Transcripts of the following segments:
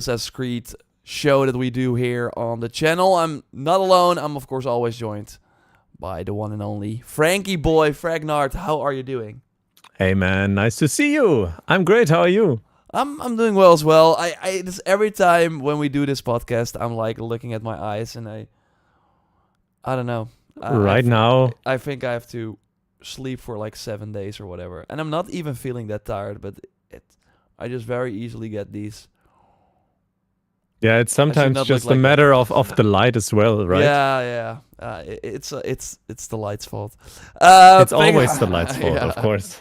Assassin's Creed show that we do here on the channel. I'm not alone. I'm of course always joined by the one and only Frankie boy Fragnard. How are you doing? Hey man, nice to see you. I'm great. How are you? I'm doing well as well. I this every time when we do this podcast, I'm like looking at my eyes and I don't know. Right now, I think I have to sleep for like 7 days or whatever, and I'm not even feeling that tired. But I just very easily get these. yeah, it's I should sometimes not look just a like that. matter of the light as well, right? Yeah. It's the light's fault. It's always the light's fault, Yeah. of course.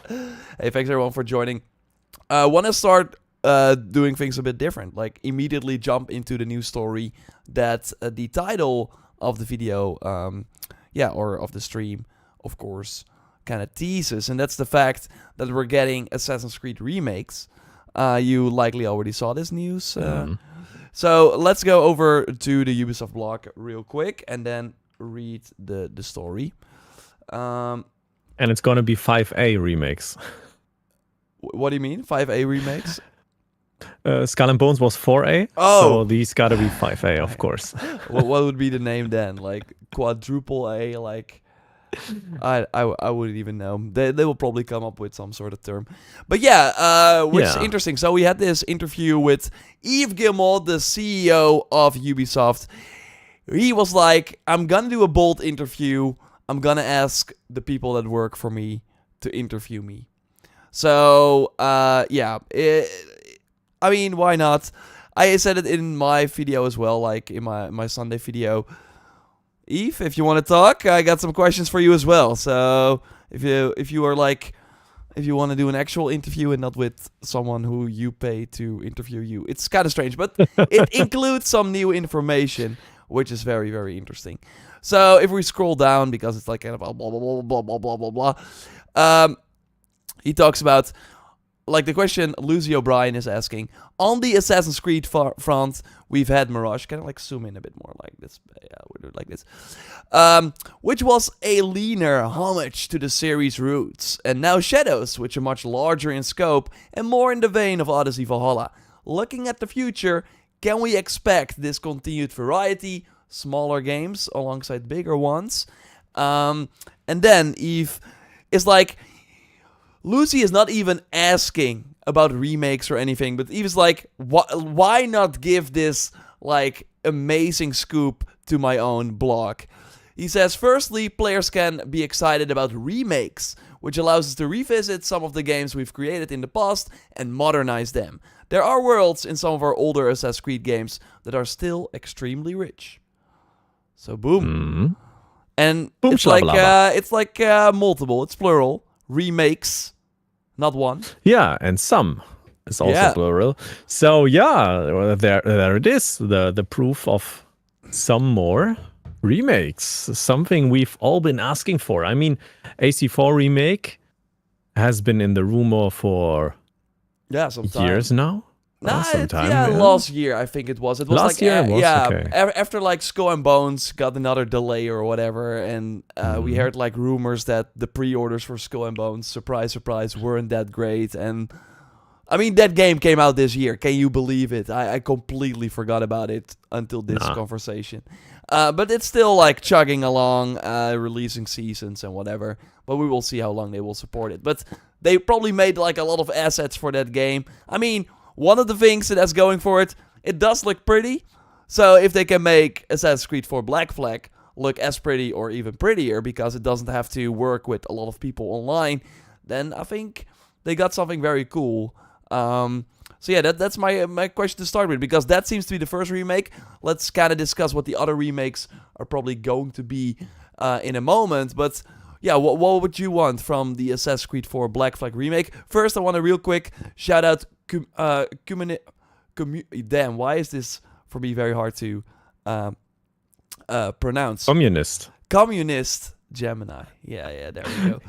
Hey, thanks everyone for joining. Want to start doing things a bit different. Like immediately jump into the news story that the title of the video, or of the stream, of course, kind of teases, and that's the fact that we're getting Assassin's Creed remakes. You likely already saw this news. So let's go over to the Ubisoft blog real quick and then read the story. And it's gonna be 5A remakes. What do you mean? 5A remakes? Skull and Bones was 4A, Oh. so these gotta be 5A, of course. what would be the name then? Like quadruple A? Like I wouldn't even know. They will probably come up with some sort of term. But yeah, which is Yeah. interesting. So we had this interview with Yves Guillemot, the CEO of Ubisoft. He was like, I'm gonna do a bold interview. I'm gonna ask the people that work for me to interview me. So, I mean, why not? I said it in my video as well, like in my Sunday video. Eve, if you want to talk, I got some questions for you as well. So, if you want to do an actual interview and not with someone who you pay to interview you, it's kind of strange, but it includes some new information, which is very, very interesting. So, if we scroll down, because it's like kind of blah blah blah blah blah blah blah blah. He talks about, like, the question Lucy O'Brien is asking, on the Assassin's Creed front, we've had Mirage. Can I, like, zoom in a bit more like this? Yeah, we'll do it like this. Which was a leaner homage to the series' roots. And now Shadows, which are much larger in scope and more in the vein of Odyssey Valhalla. Looking at the future, can we expect this continued variety, smaller games alongside bigger ones? And then Eve is like, Lucy is not even asking about remakes or anything, but Eve's like, why not give this, like, amazing scoop to my own blog? He says, firstly, players can be excited about remakes, which allows us to revisit some of the games we've created in the past and modernize them. There are worlds in some of our older Assassin's Creed games that are still extremely rich. So, boom. And Boom, it's like, shlabalaba. multiple, it's plural. Remakes, not one. Yeah, and some is also plural. So yeah, there it is. The proof of some more remakes. Something we've all been asking for. I mean, AC4 remake has been in the rumor for some years now. Last year I think it was. It was last like year it was? Okay. After like Skull and Bones got another delay or whatever, and we heard like rumors that the pre-orders for Skull and Bones, surprise, surprise, weren't that great. And I mean, that game came out this year. Can you believe it? I completely forgot about it until this conversation. But it's still like chugging along, releasing seasons and whatever. But we will see how long they will support it. But they probably made like a lot of assets for that game. I mean, one of the things that's going for it, it does look pretty. So if they can make Assassin's Creed 4 Black Flag look as pretty or even prettier because it doesn't have to work with a lot of people online, then I think they got something very cool. So yeah, that's my question to start with, because that seems to be the first remake. Let's kind of discuss what the other remakes are probably going to be in a moment. But yeah, what would you want from the Assassin's Creed 4 Black Flag remake? First, I want to real quick shout out damn, why is this for me very hard to pronounce? Communist Gemini. Yeah, there we go.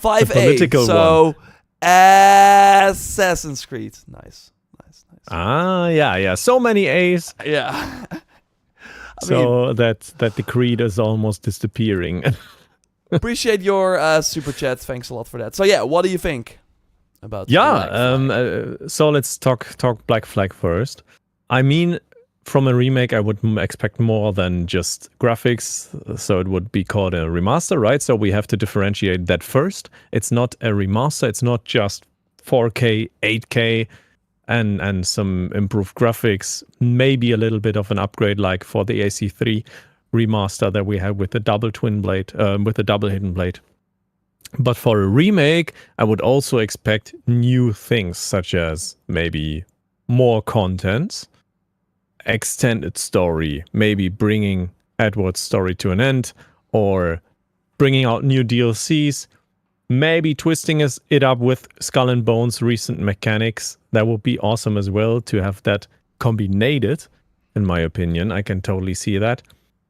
5A. So Assassin's Creed. Nice. Yeah. So many A's. Yeah. that the creed is almost disappearing. Appreciate your super chat. Thanks a lot for that. So yeah, what do you think about Black Flag? So let's talk Black Flag first. I mean, from a remake, I would expect more than just graphics. So it would be called a remaster, right? So we have to differentiate that first. It's not a remaster. It's not just 4K, 8K, and some improved graphics. Maybe a little bit of an upgrade, like for the AC3 remaster that we had with the double twin blade, with the double hidden blade. But for a remake, I would also expect new things, such as maybe more content, extended story, maybe bringing Edward's story to an end, or bringing out new DLCs, maybe twisting it up with Skull and Bones' recent mechanics. That would be awesome as well to have that combined, in my opinion. I can totally see that.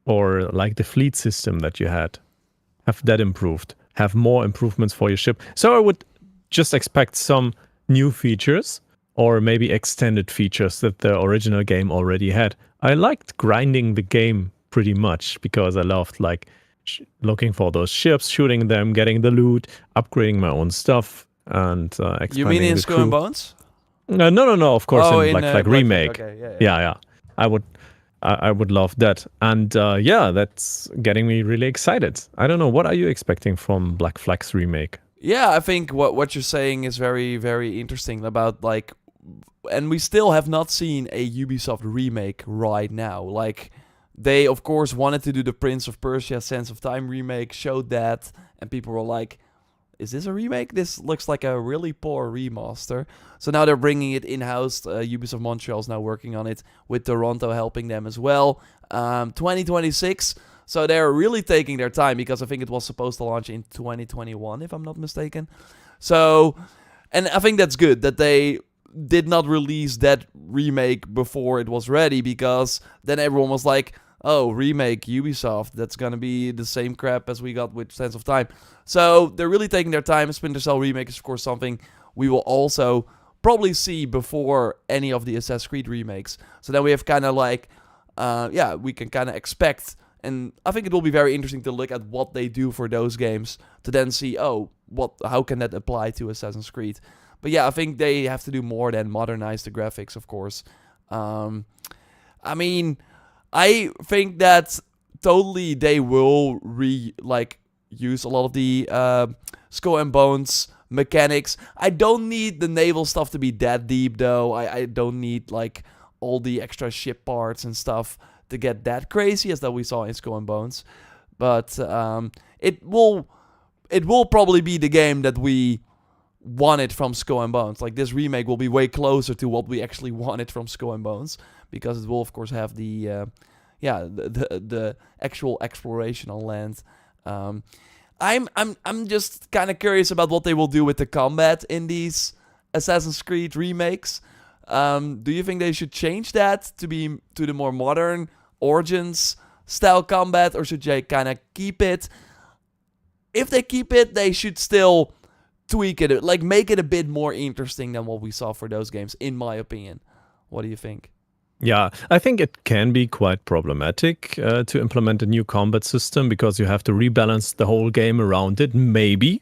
Or like the fleet system that you had, have that improved, have more improvements for your ship. So I would just expect some new features, or maybe extended features that the original game already had. I liked grinding the game pretty much because I loved like looking for those ships, shooting them, getting the loot, upgrading my own stuff, and expanding You mean in the Skull crew. and Bones? No. Of course, Oh, in in Black Flag Black Flag, remake. okay, Yeah. I would love that, and yeah, that's getting me really excited. I don't know, what are you expecting from Black Flag's remake? Yeah, I think what you're saying is very, very interesting about like, and we still have not seen a Ubisoft remake right now. Like, they of course wanted to do the Prince of Persia Sands of Time remake, showed that, and people were like, is this a remake? This looks like a really poor remaster. So now they're bringing it in-house. Ubisoft Montreal is now working on it, with Toronto helping them as well. 2026. So they're really taking their time, because I think it was supposed to launch in 2021, if I'm not mistaken. So, and I think that's good that they did not release that remake before it was ready, because then everyone was like, oh, remake Ubisoft, that's gonna be the same crap as we got with Sands of Time. So they're really taking their time. Splinter Cell remake is of course something we will also probably see before any of the Assassin's Creed remakes. So then we have kind of like, we can kind of expect, and I think it will be very interesting to look at what they do for those games to then see, how can that apply to Assassin's Creed. But yeah, I think they have to do more than modernize the graphics, of course. I mean, I think that totally they will use a lot of the Skull and Bones mechanics. I don't need the naval stuff to be that deep, though. I don't need like all the extra ship parts and stuff to get that crazy as that we saw in Skull and Bones. But it will probably be the game that we wanted from Skull and Bones. Like, this remake will be way closer to what we actually wanted from Skull and Bones, because it will of course have the actual exploration on land. I'm just kind of curious about what they will do with the combat in these Assassin's Creed remakes. Do you think they should change that to the more modern Origins style combat, or should they kind of keep it? If they keep it, they should still tweak it, like make it a bit more interesting than what we saw for those games, in my opinion. What do you think? Yeah, I think it can be quite problematic to implement a new combat system, because you have to rebalance the whole game around it. Maybe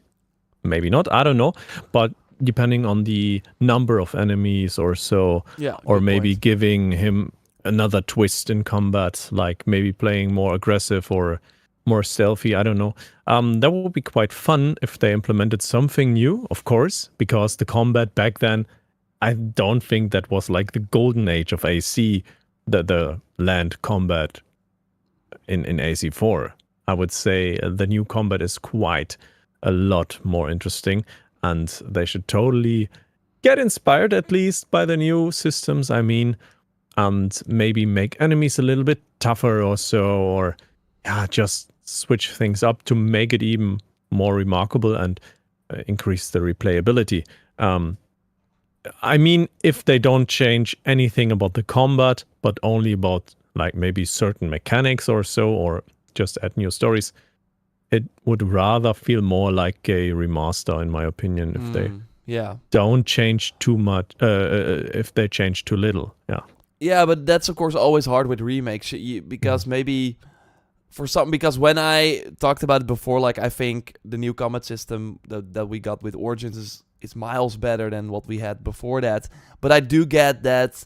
not, I don't know. But depending on the number of enemies or so, or maybe giving him another twist in combat, like maybe playing more aggressive or more stealthy, I don't know. That would be quite fun if they implemented something new, of course, because the combat back then, I don't think that was like the golden age of AC, the land combat in AC4. I would say the new combat is quite a lot more interesting, and they should totally get inspired at least by the new systems, I mean, and maybe make enemies a little bit tougher or so, or just switch things up to make it even more remarkable and increase the replayability. I mean, if they don't change anything about the combat, but only about like maybe certain mechanics or so, or just add new stories, it would rather feel more like a remaster, in my opinion, if they don't change too much, if they change too little. Yeah, but that's of course always hard with remakes, because maybe because when I talked about it before, like, I think the new combat system that we got with Origins is miles better than what we had before that. But I do get that,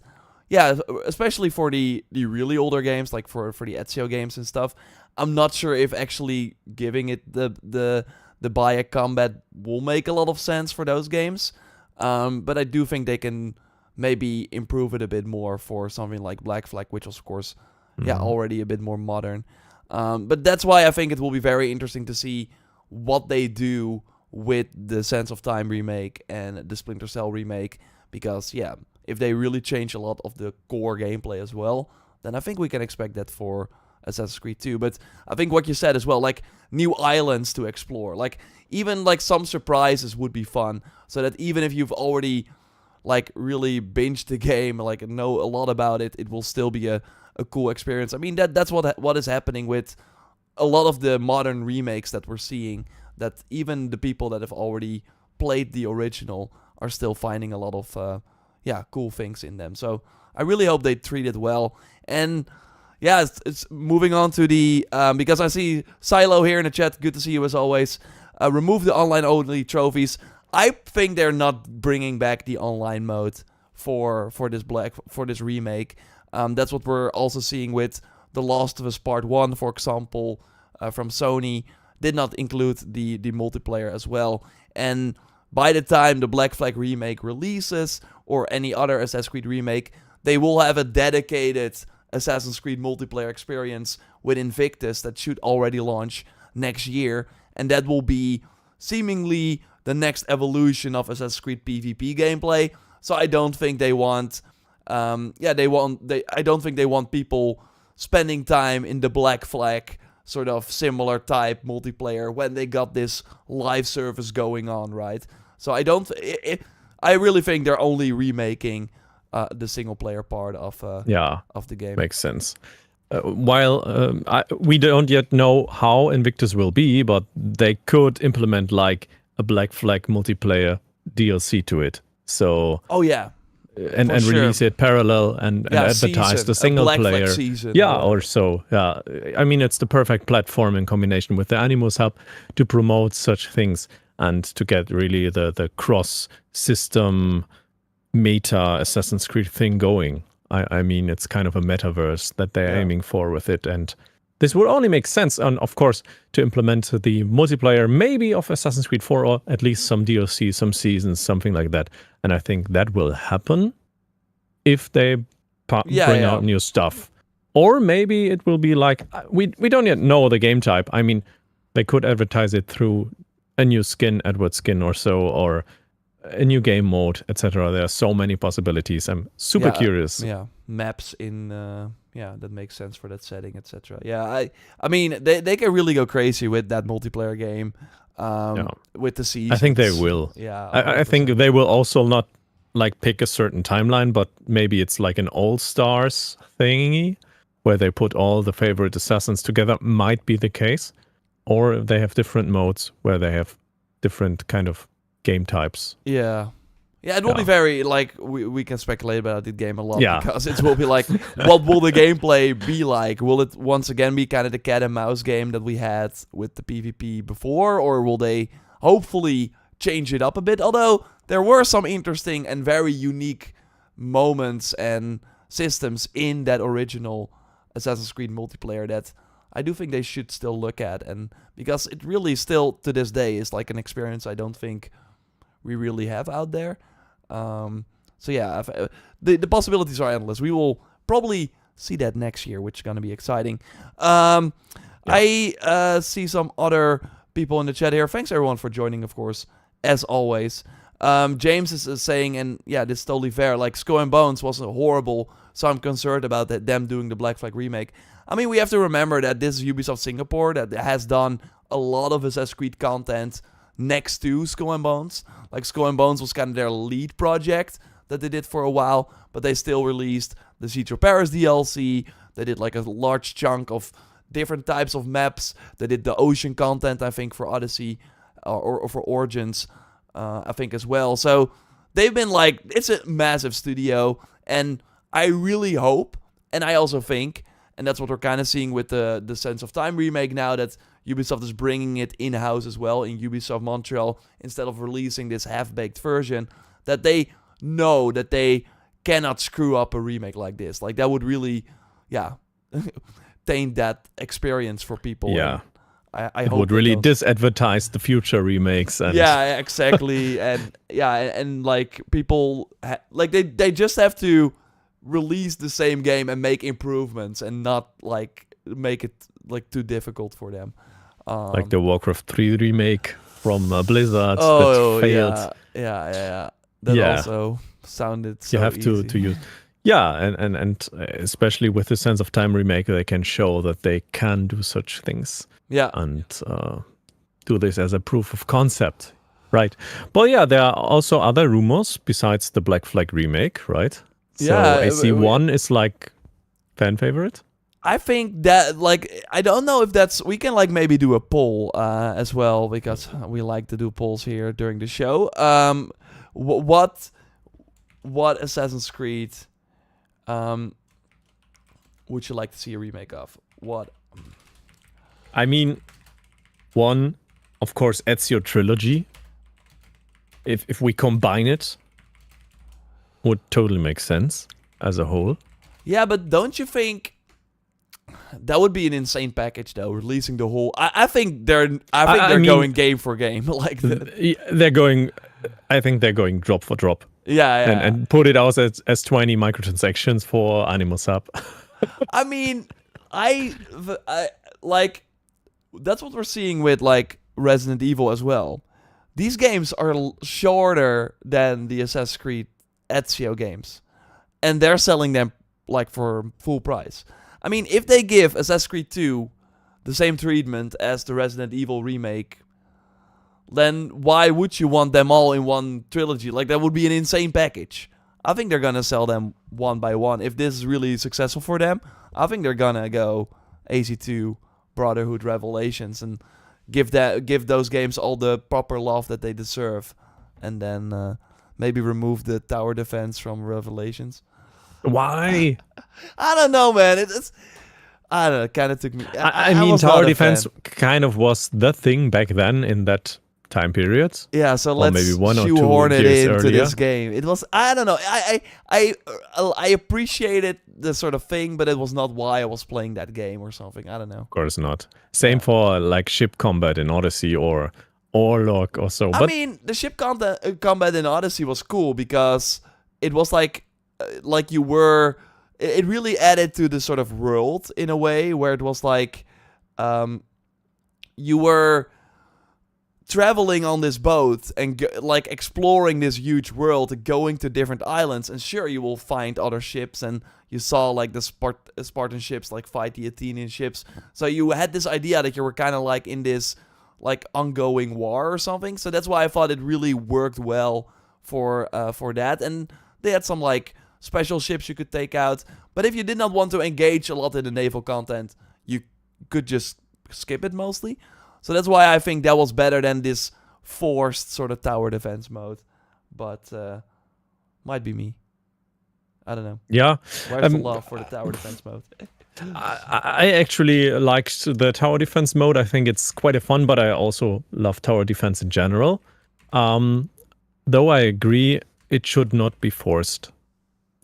yeah, especially for the really older games, like for the Ezio games and stuff, I'm not sure if actually giving it the Bayek combat will make a lot of sense for those games. But I do think they can maybe improve it a bit more for something like Black Flag, which was, of course, already a bit more modern. But that's why I think it will be very interesting to see what they do with the Sense of Time remake and the Splinter Cell remake. Because, yeah, if they really change a lot of the core gameplay as well, then I think we can expect that for Assassin's Creed 2. But I think what you said as well, like new islands to explore, like even like some surprises would be fun, so that even if you've already like really binged the game, like know a lot about it, it will still be a cool experience. I mean, that's what is happening with a lot of the modern remakes that we're seeing, that even the people that have already played the original are still finding a lot of cool things in them. So I really hope they treat it well. And yeah, it's moving on to the because I see Silo here in the chat. Good to see you as always. Remove the online only trophies. I think they're not bringing back the online mode for this remake. That's what we're also seeing with The Last of Us Part 1, for example, from Sony. Did not include the multiplayer as well. And by the time the Black Flag remake releases, or any other Assassin's Creed remake, they will have a dedicated Assassin's Creed multiplayer experience with Invictus that should already launch next year. And that will be seemingly the next evolution of Assassin's Creed PvP gameplay. So I don't think they want... I don't think they want people spending time in the Black Flag sort of similar type multiplayer when they got this live service going on, right? So I really think they're only remaking the single player part of the game. Makes sense. We don't yet know how Invictus will be, but they could implement like a Black Flag multiplayer DLC to it. So and release it parallel and advertise the single player. Season, or so. Yeah, I mean, it's the perfect platform in combination with the Animus Hub to promote such things and to get really the cross system meta Assassin's Creed thing going. I mean, it's kind of a metaverse that they're aiming for with it, and this would only make sense, and of course, to implement the multiplayer maybe of Assassin's Creed 4, or at least some DLC, some seasons, something like that. And I think that will happen if they bring out new stuff. Or maybe it will be like, we don't yet know the game type. I mean, they could advertise it through a new skin, Edward skin or so, or a new game mode, etc. There are so many possibilities. I'm super curious. Maps in that makes sense for that setting, etc. I mean they can really go crazy with that multiplayer game, with the seasons. I think they will. I think they will also not like pick a certain timeline, but maybe it's like an all stars thingy where they put all the favorite assassins together. Might be the case, or they have different modes where they have different kind of game types. It will be very, like, we can speculate about the game a lot, because it will be like, what will the gameplay be like? Will it once again be kind of the cat and mouse game that we had with the PvP before, or will they hopefully change it up a bit? Although there were some interesting and very unique moments and systems in that original Assassin's Creed multiplayer that I do think they should still look at, and because it really still to this day is like an experience I don't think we really have out there. The possibilities are endless. We will probably see that next year, which is going to be exciting. I see some other people in the chat here. Thanks everyone for joining, of course, as always. James is saying, and this is totally fair, like Skull and Bones was horrible, so I'm concerned about them doing the Black Flag remake. I mean, we have to remember that this is Ubisoft Singapore that has done a lot of Assassin's Creed content next to Skull and Bones. Like, Skull and Bones was kind of their lead project that they did for a while, but they still released the Siege of Paris DLC. They did like a large chunk of different types of maps. They did the ocean content, I think, for Odyssey or for Origins, I think, as well. So they've been like, it's a massive studio, and I really hope, and I also think, and that's what we're kind of seeing with the Sense of Time remake now, that Ubisoft is bringing it in-house as well in Ubisoft Montreal instead of releasing this half-baked version, that they know that they cannot screw up a remake like this. Like that would really, taint that experience for people. Yeah. I It hope would they really don't. disadvertise the future remakes. And Yeah, exactly. and like people, like they just have to release the same game and make improvements and not like make it like too difficult for them. like the Warcraft 3 remake from Blizzard Oh that failed. yeah. That Yeah. also sounded so You have easy. to use. Yeah, and especially with the Sense of Time remake, they can show that they can do such things. Yeah. And do this as a proof of concept, right? But yeah, there are also other rumors besides the Black Flag remake, right? So Yeah, AC1 is like fan favorite. I think that like I don't know if that's we can like maybe do a poll as well because we like to do polls here during the show. What Assassin's Creed would you like to see a remake of? What? I mean, one, of course, Ezio trilogy. If we combine it, would totally make sense as a whole. Yeah, but don't you think that would be an insane package though? Releasing the whole. I think they're mean, going game for game like that. They're going. I think they're going drop for drop. Yeah. And put it out as 20 microtransactions for Animal Sub. I mean, I like that's what we're seeing with like Resident Evil as well. These games are shorter than the Assassin's Creed Ezio games, and they're selling them like for full price. I mean, if they give Assassin's Creed 2 the same treatment as the Resident Evil remake, then why would you want them all in one trilogy? Like, that would be an insane package. I think they're gonna sell them one by one. If this is really successful for them, I think they're gonna go AC2, Brotherhood, Revelations, and give those games all the proper love that they deserve, and then maybe remove the tower defense from Revelations. Why? I don't know, man. It's I don't know. It kind of took me. I mean, was tower not a defense fan. kind of was the thing back then in that time period. Yeah, so Or let's maybe 1 or 2 shoehorn it years into earlier. this game. It was I don't know. I appreciated the sort of thing, but it was not why I was playing that game or something. I don't know. Of course not. Same for like ship combat in Odyssey or Orlog or so. I But mean, the ship combat in Odyssey was cool because it was like you were. It really added to the sort of world in a way where it was like you were traveling on this boat and like exploring this huge world, going to different islands, and sure you will find other ships, and you saw like the Spartan ships like fight the Athenian ships. So you had this idea that you were kind of like in this like ongoing war or something. So that's why I thought it really worked well for that. And they had some like special ships you could take out. But if you did not want to engage a lot in the naval content, you could just skip it mostly. So that's why I think that was better than this forced sort of tower defense mode. But might be me. I don't know. yeah, Where's the love for the tower defense mode? I actually liked the tower defense mode. I think it's quite a fun, but I also love tower defense in general. Though I agree, it should not be forced.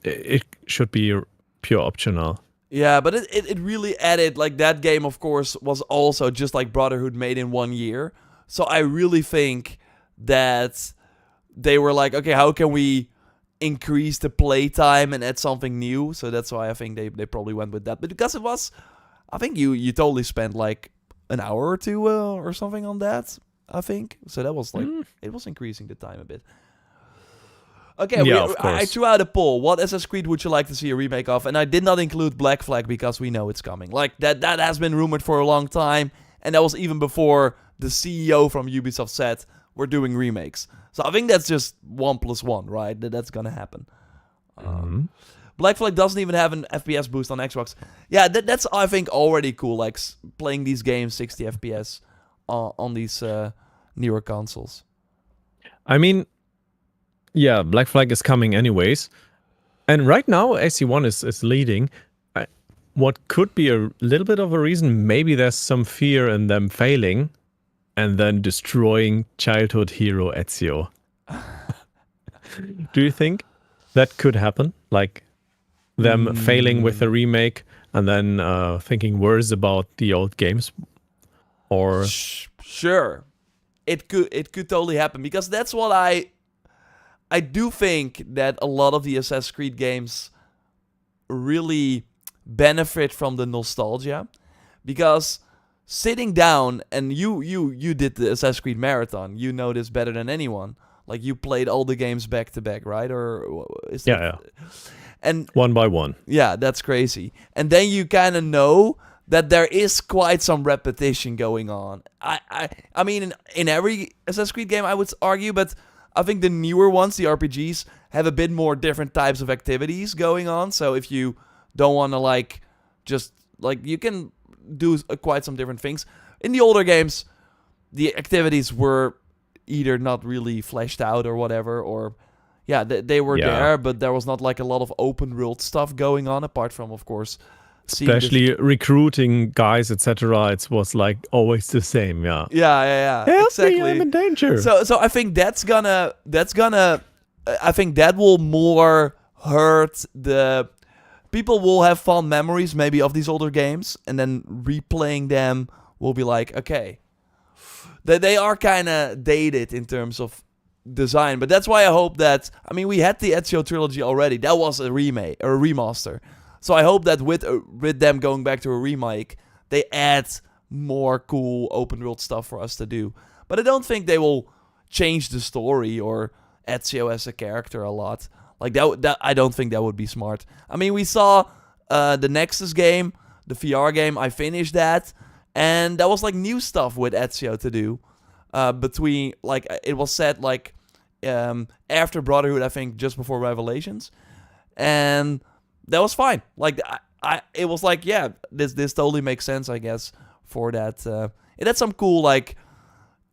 It should be pure optional. Yeah, but it really added, like, that game, of course, was also just like Brotherhood made in 1 year. So I really think that they were like, okay, how can we increase the playtime and add something new? So that's why I think they probably went with that. But because it was, I think you totally spent like an hour or two or something on that, I think. So that was like, it was increasing the time a bit. Okay, Yeah, of course. I threw out a poll. What Assassin's Creed would you like to see a remake of? And I did not include Black Flag because we know it's coming. Like, that has been rumored for a long time. And that was even before the CEO from Ubisoft said, we're doing remakes. So I think that's just 1 + 1, right? That's gonna happen. Black Flag doesn't even have an FPS boost on Xbox. Yeah, that's, I think, already cool. Like, playing these games 60 FPS on these newer consoles. I mean, yeah, Black Flag is coming anyways. And right now, AC1 is leading. What could be a little bit of a reason, maybe there's some fear in them failing and then destroying childhood hero Ezio. Do you think that could happen, like them failing with a remake and then thinking worse about the old games, or Sure, it could totally happen, because that's what I do think that a lot of the Assassin's Creed games really benefit from the nostalgia, because sitting down, and you did the Assassin's Creed marathon, you know this better than anyone. Like, you played all the games back to back, right? Or is that, yeah, and one by one. yeah, that's crazy. And then you kind of know that there is quite some repetition going on. I mean, in every Assassin's Creed game, I would argue, but I think the newer ones, the RPGs, have a bit more different types of activities going on. So if you don't want to, like, just, like, you can do quite some different things. In the older games, the activities were either not really fleshed out or whatever, or yeah, they were there, but there was not like a lot of open world stuff going on, apart from, of course, especially recruiting guys, etc. It was like always the same. Yeah, Help exactly. me, I'm in danger. So I think that's gonna I think that will more hurt the people. Will have fond memories maybe of these older games, and then replaying them will be like, okay, they are kind of dated in terms of design. But that's why I hope that, I mean, we had the Ezio trilogy already. That was a remake or a remaster. So I hope that with them going back to a remake, they add more cool open world stuff for us to do. But I don't think they will change the story or Ezio as a character a lot. Like that I don't think that would be smart. I mean, we saw the Nexus game, the VR game. I finished that, and that was like new stuff with Ezio to do. Between, like, it was set like after Brotherhood, I think, just before Revelations, and that was fine. Like it was like, yeah, this totally makes sense, I guess, for that. It had some cool, like,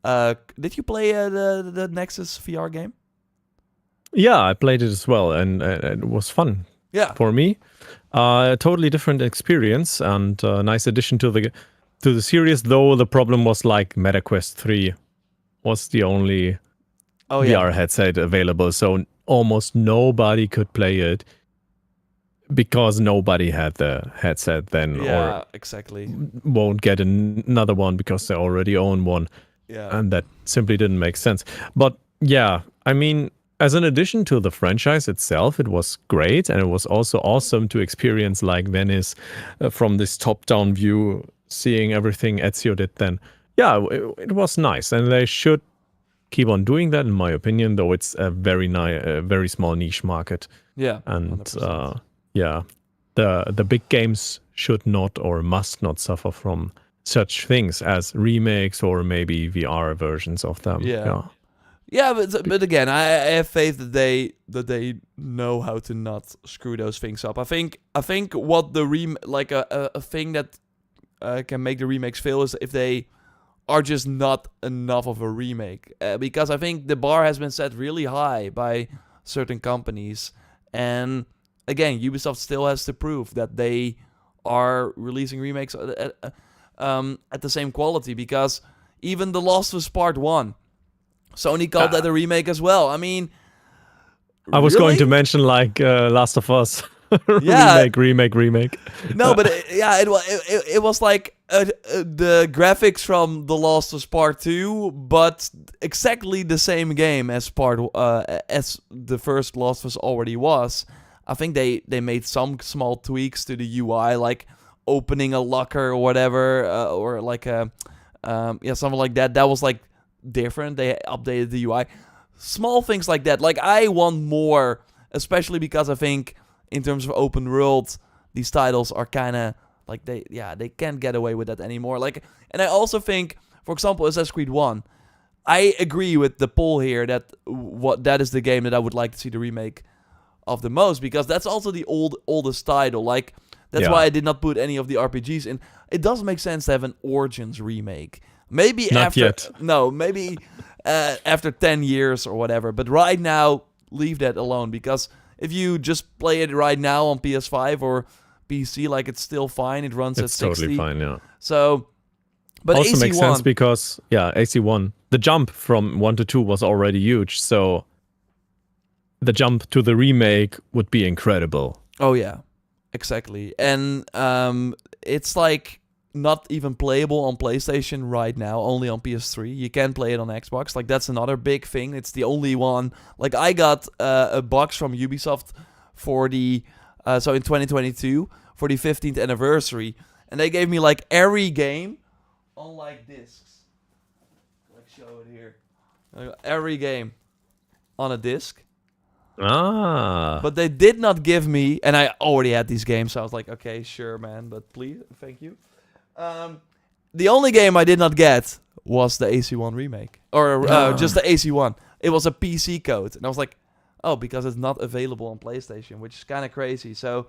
did you play the Nexus VR game? Yeah, I played it as well, and it was fun. Yeah, for me, a totally different experience and a nice addition to the series. Though the problem was, like, MetaQuest 3 was the only VR headset available, so almost nobody could play it because nobody had the headset then, or exactly, won't get another one because they already own one. Yeah, And that simply didn't make sense. But yeah, I mean, as an addition to the franchise itself, it was great, and it was also awesome to experience, like, Venice from this top-down view, seeing everything Ezio did then. Yeah, it was nice, and they should keep on doing that, in my opinion, though it's a very small niche market. Yeah, and yeah, the big games should not or must not suffer from such things as remakes or maybe VR versions of them. Yeah, but again, I have faith that they know how to not screw those things up. I think what the a thing that can make the remakes fail is if they are just not enough of a remake. Because I think the bar has been set really high by certain companies, and again, Ubisoft still has to prove that they are releasing remakes at the same quality. Because even The Last of Us Part 1, Sony called that a remake as well. I mean, I was going to mention, like, Last of Us remake. No, but it was like the graphics from The Last of Us Part 2, but exactly the same game as as the first Last of Us already was. I think they made some small tweaks to the UI, like opening a locker or whatever, or like something like that. That was like different. They updated the UI. Small things like that. Like, I want more, especially because I think in terms of open world, these titles are kind of like they can't get away with that anymore. Like, and I also think, for example, Assassin's Creed 1, I agree with the poll here that that is the game that I would like to see the remake of the most, because that's also the oldest title. Like, that's why I did not put any of the RPGs in. It does make sense to have an Origins remake. Maybe not yet. No, maybe after 10 years or whatever. But right now, leave that alone, because if you just play it right now on PS5 or PC, like, it's still fine. It runs at 60. It's totally fine, yeah. So, but also AC1 makes sense because, AC1, the jump from 1 to 2 was already huge. So the jump to the remake would be incredible. Oh yeah, exactly. And it's like not even playable on PlayStation right now, only on PS3. You can play it on Xbox. Like that's another big thing. It's the only one. Like I got a box from Ubisoft for the so in 2022 for the 15th anniversary, and they gave me like every game on like discs. Like show it here. Every game on a disc. Ah. But they did not give me, and I already had these games, so I was like, okay, sure, man, but please, thank you. The only game I did not get was the AC1 remake, or just the AC1. It was a PC code, and I was like, oh, because it's not available on PlayStation, which is kind of crazy. So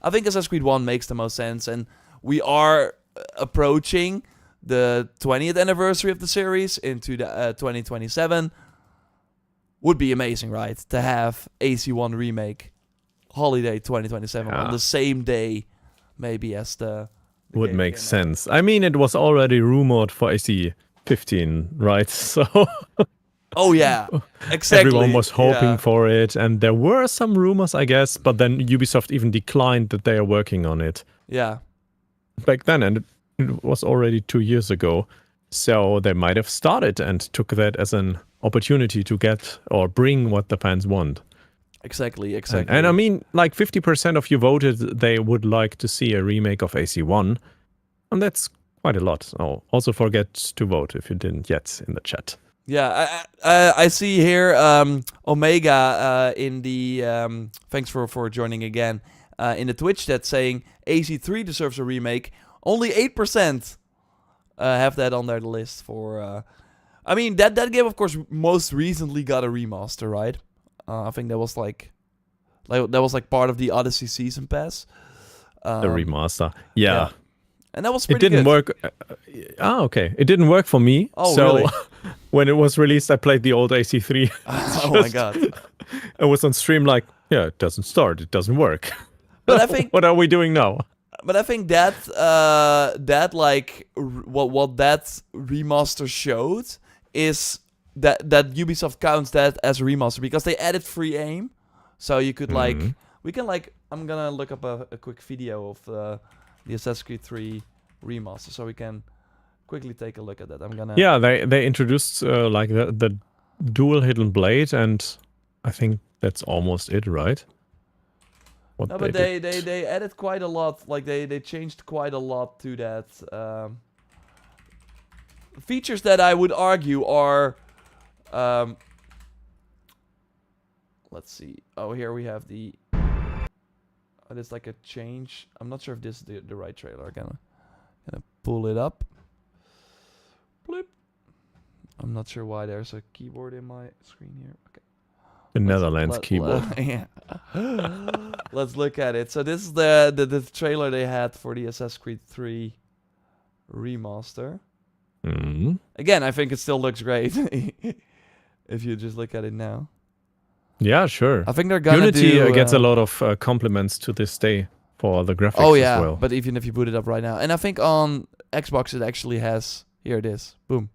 I think Assassin's Creed 1 makes the most sense, and we are approaching the 20th anniversary of the series into the 2027. Would be amazing, right? To have AC1 remake holiday 2027 on the same day, maybe as the would make sense. I mean, it was already rumored for AC15, right? So oh yeah, exactly. Everyone was hoping for it, and there were some rumors, I guess, but then Ubisoft even declined that they are working on it. Yeah. Back then, and it was already 2 years ago. So they might have started and took that as an opportunity to get or bring what the fans want. Exactly. And I mean, like 50% of you voted they would like to see a remake of AC1. And that's quite a lot. So also forget to vote if you didn't yet in the chat. Yeah, I see here Omega in the... thanks for joining again. In the Twitch chat saying AC3 deserves a remake. Only 8% have that on their list for... I mean, that game, of course, most recently got a remaster, right? I think that was like part of the Odyssey Season Pass. The remaster. Yeah. And that was pretty It didn't good. work. Okay. It didn't work for me. Oh, so really? When it was released, I played the old AC3. Oh my god. I was on stream like, yeah, it doesn't start. It doesn't work. But I think... What are we doing now? But I think that what that remaster showed is that Ubisoft counts that as a remaster because they added free aim, so you could we can I'm gonna look up a quick video of the Assassin's Creed 3 remaster so we can quickly take a look at that. Yeah, they introduced like the dual hidden blade, and I think that's almost it, right? No, but they added quite a lot. Like they changed quite a lot to that. Features that I would argue are, let's see. Oh, here we have the. Oh, there's like a change. I'm not sure if this is the right trailer. Gonna pull it up. Bloop. I'm not sure why there's a keyboard in my screen here. Okay. The Netherlands keyboard. Yeah. Let's look at it. So this is the trailer they had for the Assassin's Creed 3 remaster. Again, I think it still looks great. If you just look at it now. Yeah, sure. I think they're gonna Unity gets a lot of compliments to this day for the graphics as well. But even if you boot it up right now. And I think on Xbox it actually has... Here it is. Boom.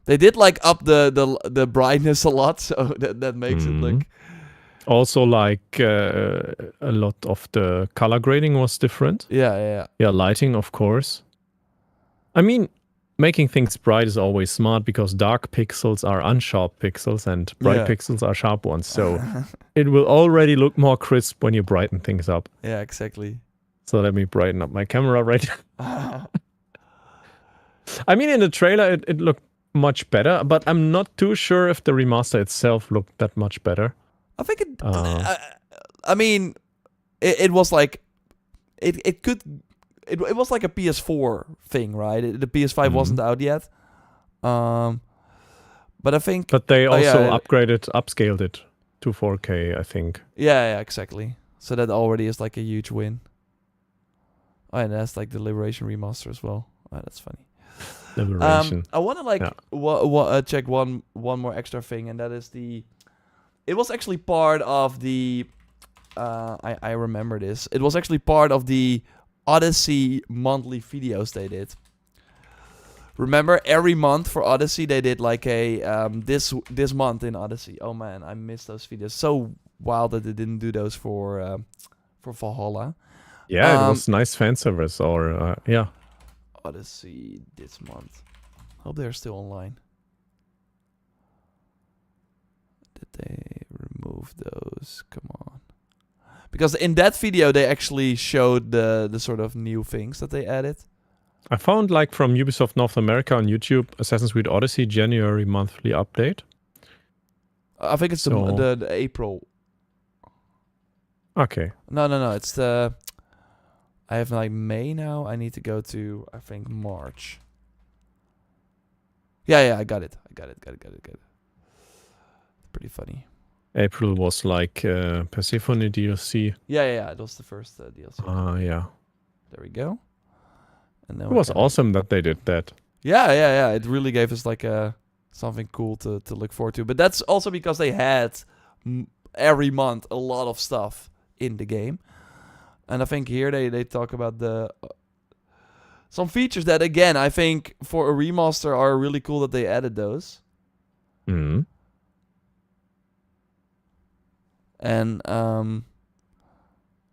They did like up the brightness a lot, so that makes it look... Also, like a lot of the color grading was different. Yeah. Yeah, lighting, of course. I mean, making things bright is always smart because dark pixels are unsharp pixels and bright pixels are sharp ones. So it will already look more crisp when you brighten things up. Yeah, exactly. So let me brighten up my camera right now. I mean, in the trailer, it looked much better, but I'm not too sure if the remaster itself looked that much better. I think it. I mean, it was like it was like a PS4 thing, right? The PS5 wasn't out yet. But I think. But they also upscaled it to 4K, I think. Yeah, exactly. So that already is like a huge win. Oh, and that's like the Liberation remaster as well. Oh, that's funny. Liberation. I want to check one more extra thing, and that is the. It was actually part of the. I remember this. It was actually part of the Odyssey monthly videos they did, remember every month for Odyssey they did like a this month in Odyssey. Oh man, I miss those videos. So wild that they didn't do those for Valhalla. Yeah, it was nice fan service, or yeah. Odyssey this month. Hope they're still online. Did they remove those? Come on. Because in that video they actually showed the sort of new things that they added. I found like from Ubisoft North America on YouTube, Assassin's Creed Odyssey January monthly update. I think it's the April. Okay. No. It's the. I have like May now. I need to go to I think March. Yeah. I got it. Pretty funny. April was like Persephone DLC. Yeah. It was the first DLC. Yeah. There we go. And then it was awesome that they did that. Yeah. It really gave us like something cool to look forward to. But that's also because they had every month a lot of stuff in the game. And I think here they talk about some features that, again, I think for a remaster are really cool that they added those. Mm-hmm. And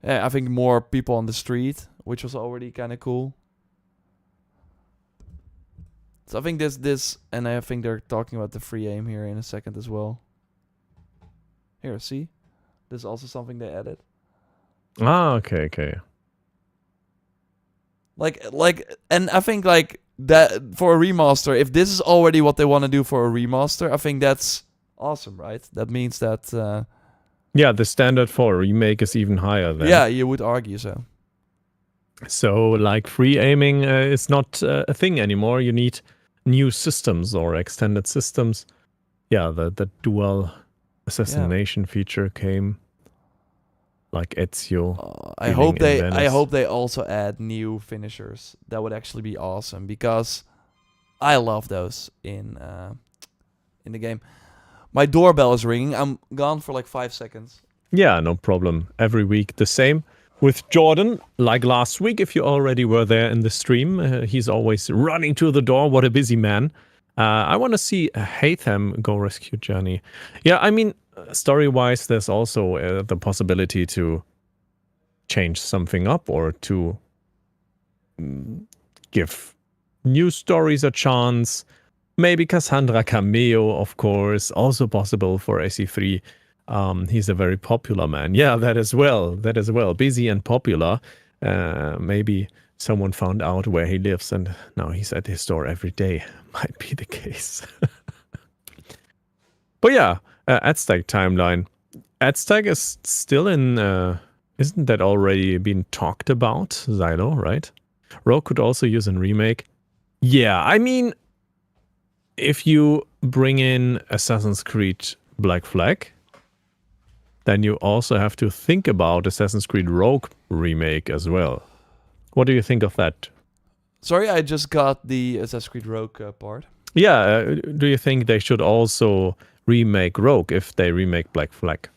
I think more people on the street, which was already kind of cool. So I think this, and I think they're talking about the free aim here in a second as well. Here, see? This is also something they added. Ah, okay. Like, and I think like that for a remaster, if this is already what they want to do for a remaster, I think that's awesome, right? That means that... yeah, the standard for a remake is even higher then. Yeah, you would argue so. So, like, free aiming is not a thing anymore. You need new systems or extended systems. Yeah, the dual assassination feature came. Like Ezio. I hope they also add new finishers. That would actually be awesome because I love those in the game. My doorbell is ringing. I'm gone for like 5 seconds. Yeah, no problem. Every week the same. With Jordan, like last week, if you already were there in the stream, he's always running to the door. What a busy man. I want to see Haytham go rescue Johnny. Yeah, I mean, story-wise, there's also the possibility to change something up or to give new stories a chance. Maybe Cassandra cameo, of course, also possible for AC3. He's a very popular man. Yeah, that as well. Busy and popular. Maybe someone found out where he lives and now he's at his store every day. Might be the case. But yeah, Aztec timeline. Aztec is still in... isn't that already been talked about? Xylo, right? Rogue could also use a remake. Yeah, I mean... if you bring in Assassin's Creed Black Flag, then you also have to think about Assassin's Creed Rogue remake as well. What do you think of that? Sorry, I just got the Assassin's Creed Rogue part. Yeah, do you think they should also remake Rogue if they remake Black Flag?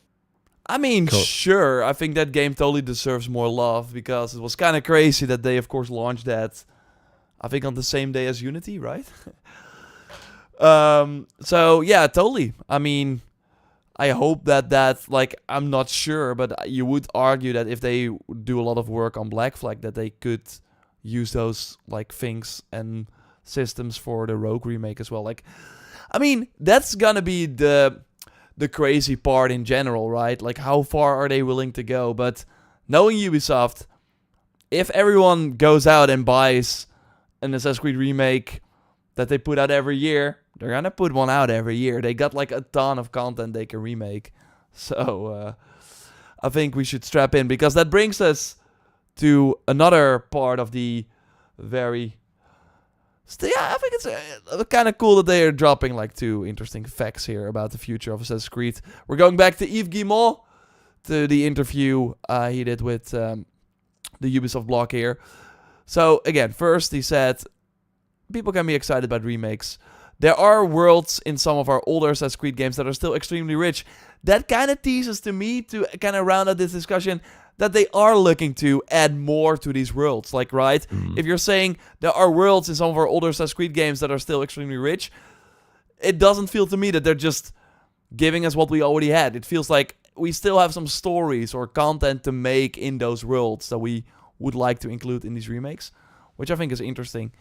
I mean, sure. I think that game totally deserves more love because it was kind of crazy that they, of course, launched that, I think, on the same day as Unity, right? So yeah, totally. I mean, I hope that like, I'm not sure, but you would argue that if they do a lot of work on Black Flag, that they could use those like things and systems for the Rogue remake as well. Like, I mean, that's gonna be the crazy part in general, right? Like, how far are they willing to go? But knowing Ubisoft, if everyone goes out and buys an Assassin's Creed remake that they put out every year, they're gonna put one out every year. They got like a ton of content they can remake. So I think we should strap in, because that brings us to another part of the very... I think it's kind of cool that they are dropping like 2 interesting facts here about the future of Assassin's Creed. We're going back to Yves Guillemot, to the interview he did with the Ubisoft blog here. So again, first he said, people can be excited about remakes. There are worlds in some of our older Assassin's Creed games that are still extremely rich. That kind of teases to me, to kind of round out this discussion, that they are looking to add more to these worlds. Like, right? If you're saying there are worlds in some of our older Assassin's Creed games that are still extremely rich, it doesn't feel to me that they're just giving us what we already had. It feels like we still have some stories or content to make in those worlds that we would like to include in these remakes, which I think is interesting.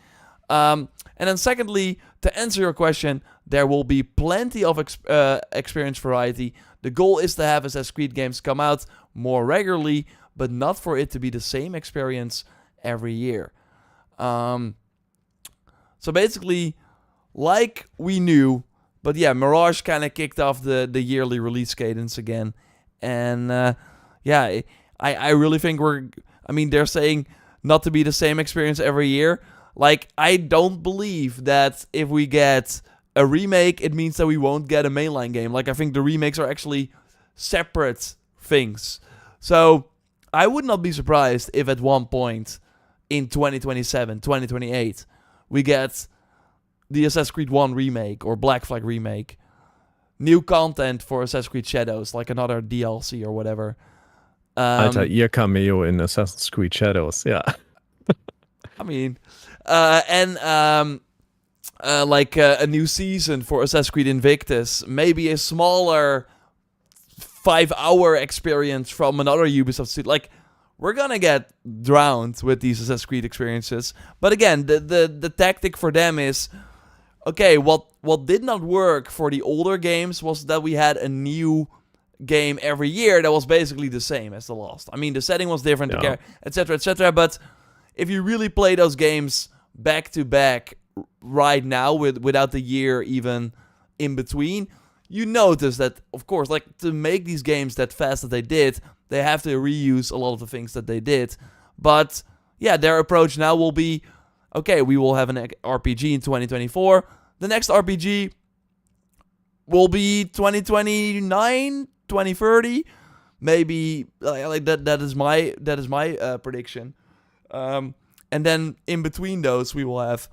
And then secondly, to answer your question, there will be plenty of experience variety. The goal is to have Assassin's Creed games come out more regularly, but not for it to be the same experience every year. So basically, like we knew, but yeah, Mirage kind of kicked off the yearly release cadence again. And I really think they're saying not to be the same experience every year. Like, I don't believe that if we get a remake, it means that we won't get a mainline game. Like, I think the remakes are actually separate things. So, I would not be surprised if at one point in 2027, 2028, we get the Assassin's Creed 1 remake or Black Flag remake. New content for Assassin's Creed Shadows, like another DLC or whatever. Alter Ear cameo in Assassin's Creed Shadows, yeah. I mean, like a new season for Assassin's Creed Invictus, maybe a smaller 5-hour experience from another Ubisoft studio. Like, we're gonna get drowned with these Assassin's Creed experiences. But again, the tactic for them is, okay, what did not work for the older games was that we had a new game every year that was basically the same as the last. I mean, the setting was different, etc., etc. But if you really play those games back to back right now without the year even in between, you notice that, of course, like, to make these games that fast that they did, they have to reuse a lot of the things that they did. But yeah, their approach now will be, okay, we will have an RPG in 2024. The next RPG will be 2029, 2030, maybe. Like that is my prediction. And then in between those, we will have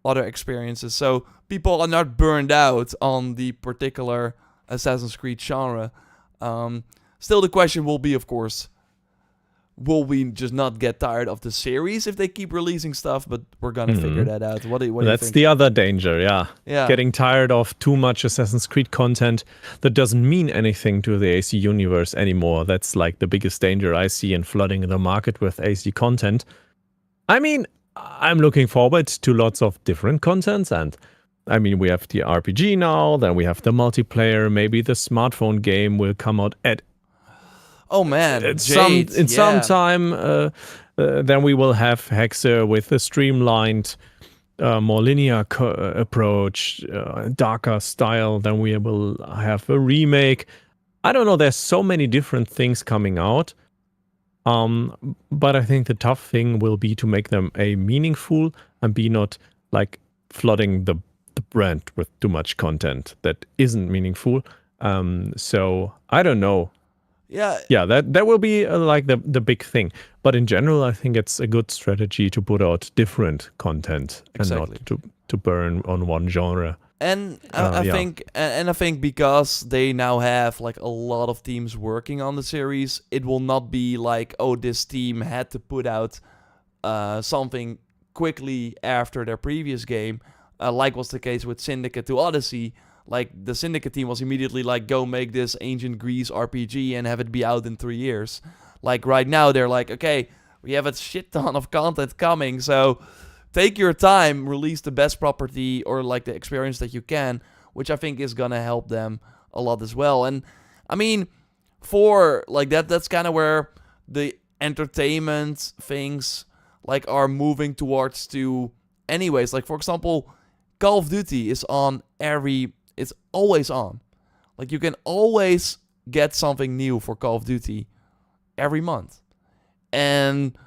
other experiences. So people are not burned out on the particular Assassin's Creed genre. Still, the question will be, of course, will we just not get tired of the series if they keep releasing stuff? But we're gonna figure that out. What do you think? That's the other danger, yeah. Getting tired of too much Assassin's Creed content that doesn't mean anything to the AC universe anymore. That's like the biggest danger I see in flooding the market with AC content. I mean, I'm looking forward to lots of different contents, and I mean, we have the RPG now, then we have the multiplayer, maybe the smartphone game will come out at some time. Then we will have Hexer with a streamlined, more linear approach, darker style. Then we will have a remake. I don't know, there's so many different things coming out. But I think the tough thing will be to make them meaningful and be not like flooding the brand with too much content that isn't meaningful. So I don't know. Yeah, that will be like the big thing. But in general, I think it's a good strategy to put out different content and not to burn on one genre. And I think because they now have like a lot of teams working on the series, it will not be like, oh, this team had to put out something quickly after their previous game, like was the case with Syndicate to Odyssey. Like, the Syndicate team was immediately like, go make this Ancient Greece RPG and have it be out in 3 years. Like, right now, they're like, okay, we have a shit ton of content coming, so take your time, release the best property or like the experience that you can, which I think is gonna help them a lot as well. And I mean, for like that's kind of where the entertainment things like are moving towards to anyways. Like, for example, Call of Duty is on it's always on. Like, you can always get something new for Call of Duty every month. And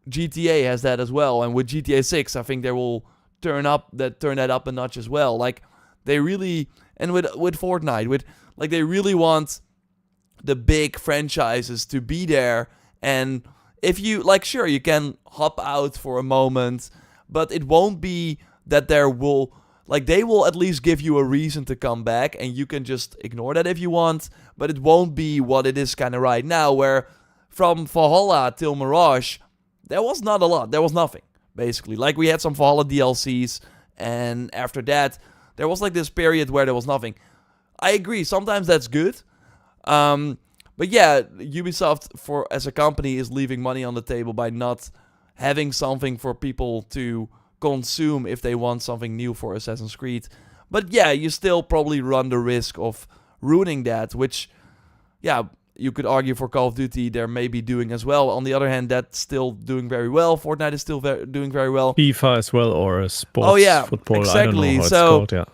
GTA has that as well, and with GTA 6, I think they will turn that up a notch as well. Like, they really, and with Fortnite, they really want the big franchises to be there. And if you like, sure, you can hop out for a moment, but it won't be that they will at least give you a reason to come back, and you can just ignore that if you want. But it won't be what it is kind of right now, where from Valhalla till Mirage, there was not a lot. There was nothing, basically. Like, we had some Valhalla DLCs, and after that, there was like this period where there was nothing. I agree, sometimes that's good. But yeah, Ubisoft, as a company, is leaving money on the table by not having something for people to consume if they want something new for Assassin's Creed. But yeah, you still probably run the risk of ruining that, which, yeah, you could argue for Call of Duty they're maybe doing as well. On the other hand, that's still doing very well. Fortnite is still doing very well. FIFA as well, or sports football. Exactly. I don't know how so it's called, yeah.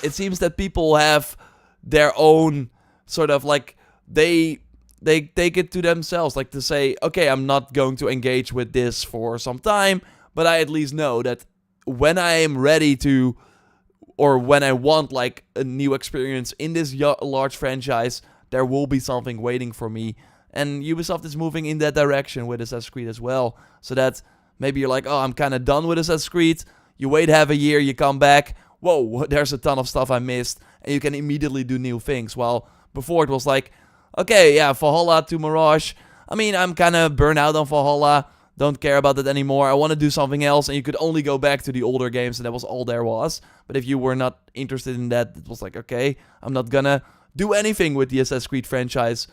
It seems that people have their own sort of like, they take it to themselves, like to say, okay, I'm not going to engage with this for some time, but I at least know that when I am ready to, or when I want like a new experience in this large franchise, there will be something waiting for me. And Ubisoft is moving in that direction with Assassin's Creed as well. So that maybe you're like, oh, I'm kind of done with Assassin's Creed. You wait half a year, you come back. Whoa, there's a ton of stuff I missed. And you can immediately do new things. While before it was like, okay, yeah, Valhalla to Mirage. I mean, I'm kind of burnt out on Valhalla. Don't care about that anymore. I want to do something else. And you could only go back to the older games. And that was all there was. But if you were not interested in that, it was like, okay, I'm not gonna do anything with the Assassin's Creed franchise,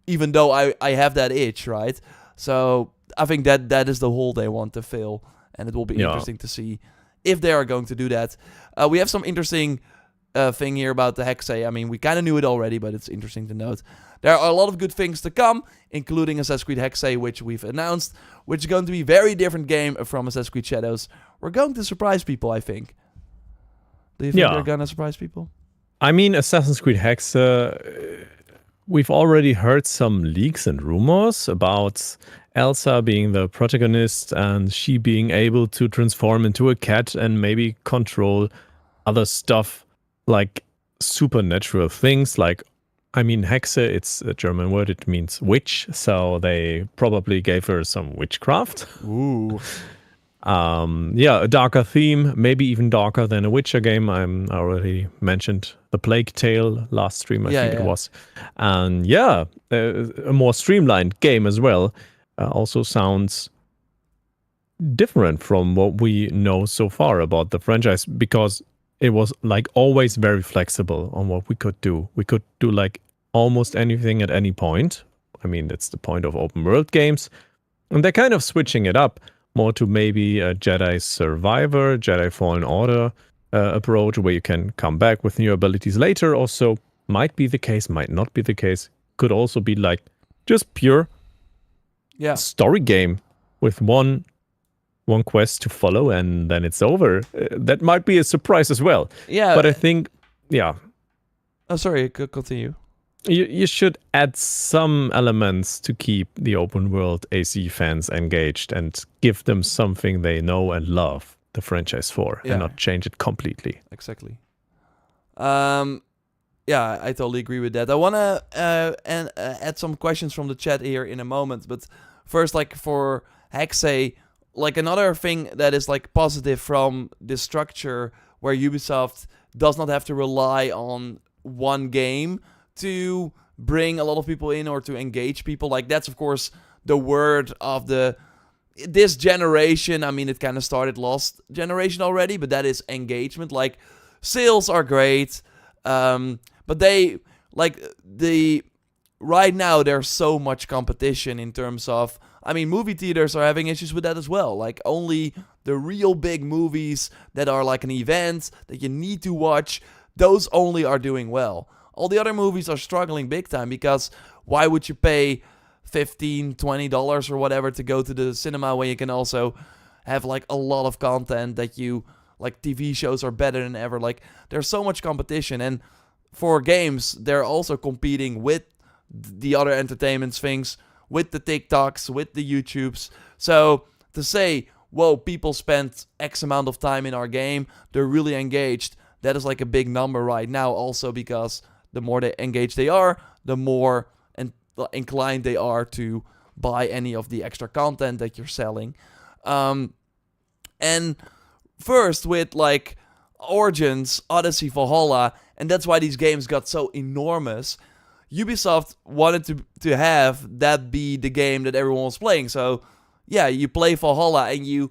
even though I have that itch, right? So I think that is the hole they want to fill, and it will be interesting to see if they are going to do that. We have some interesting thing here about the Hexe. I mean, we kind of knew it already, but it's interesting to note. There are a lot of good things to come, including Assassin's Creed Hexe, which we've announced, which is going to be a very different game from Assassin's Creed Shadows. We're going to surprise people, I think. Do you think they're going to surprise people? I mean, Assassin's Creed Hexe, we've already heard some leaks and rumors about Elsa being the protagonist and she being able to transform into a cat and maybe control other stuff like supernatural things. Like, I mean, Hexe, it's a German word, it means witch, so they probably gave her some witchcraft. Ooh. A darker theme, maybe even darker than a Witcher game. I already mentioned The Plague Tale last stream, I think it was. And a more streamlined game as well. Also sounds different from what we know so far about the franchise, because it was like always very flexible on what we could do. We could do like almost anything at any point. I mean, that's the point of open world games. And they're kind of switching it up more to maybe a Jedi Survivor, Jedi Fallen Order approach, where you can come back with new abilities later. Also, might be the case, might not be the case. Could also be like just pure story game with one quest to follow and then it's over. That might be a surprise as well. Yeah. But I think, Oh, sorry, continue. You should add some elements to keep the open world AC fans engaged and give them something they know and love the franchise for, and not change it completely. Exactly. I totally agree with that. I want to add some questions from the chat here in a moment, but first, like for Hexe, like another thing that is like positive from this structure where Ubisoft does not have to rely on one game to bring a lot of people in or to engage people. Like, that's of course the word of this generation. I mean, it kind of started last generation already, but that is engagement. Like, sales are great, but they like right now there's so much competition in terms of, I mean, movie theaters are having issues with that as well. Like, only the real big movies that are like an event that you need to watch, those only are doing well. All the other movies are struggling big time, because why would you pay $15, $20 or whatever to go to the cinema when you can also have like a lot of content that you, like TV shows are better than ever. Like, there's so much competition, and for games, they're also competing with the other entertainment things, with the TikToks, with the YouTubes. So to say, whoa, people spent X amount of time in our game, they're really engaged, that is like a big number right now, also because the more engaged they are, the more inclined they are to buy any of the extra content that you're selling. And first with like Origins, Odyssey, Valhalla, and that's why these games got so enormous. Ubisoft wanted to have that be the game that everyone was playing. So, yeah, you play Valhalla, and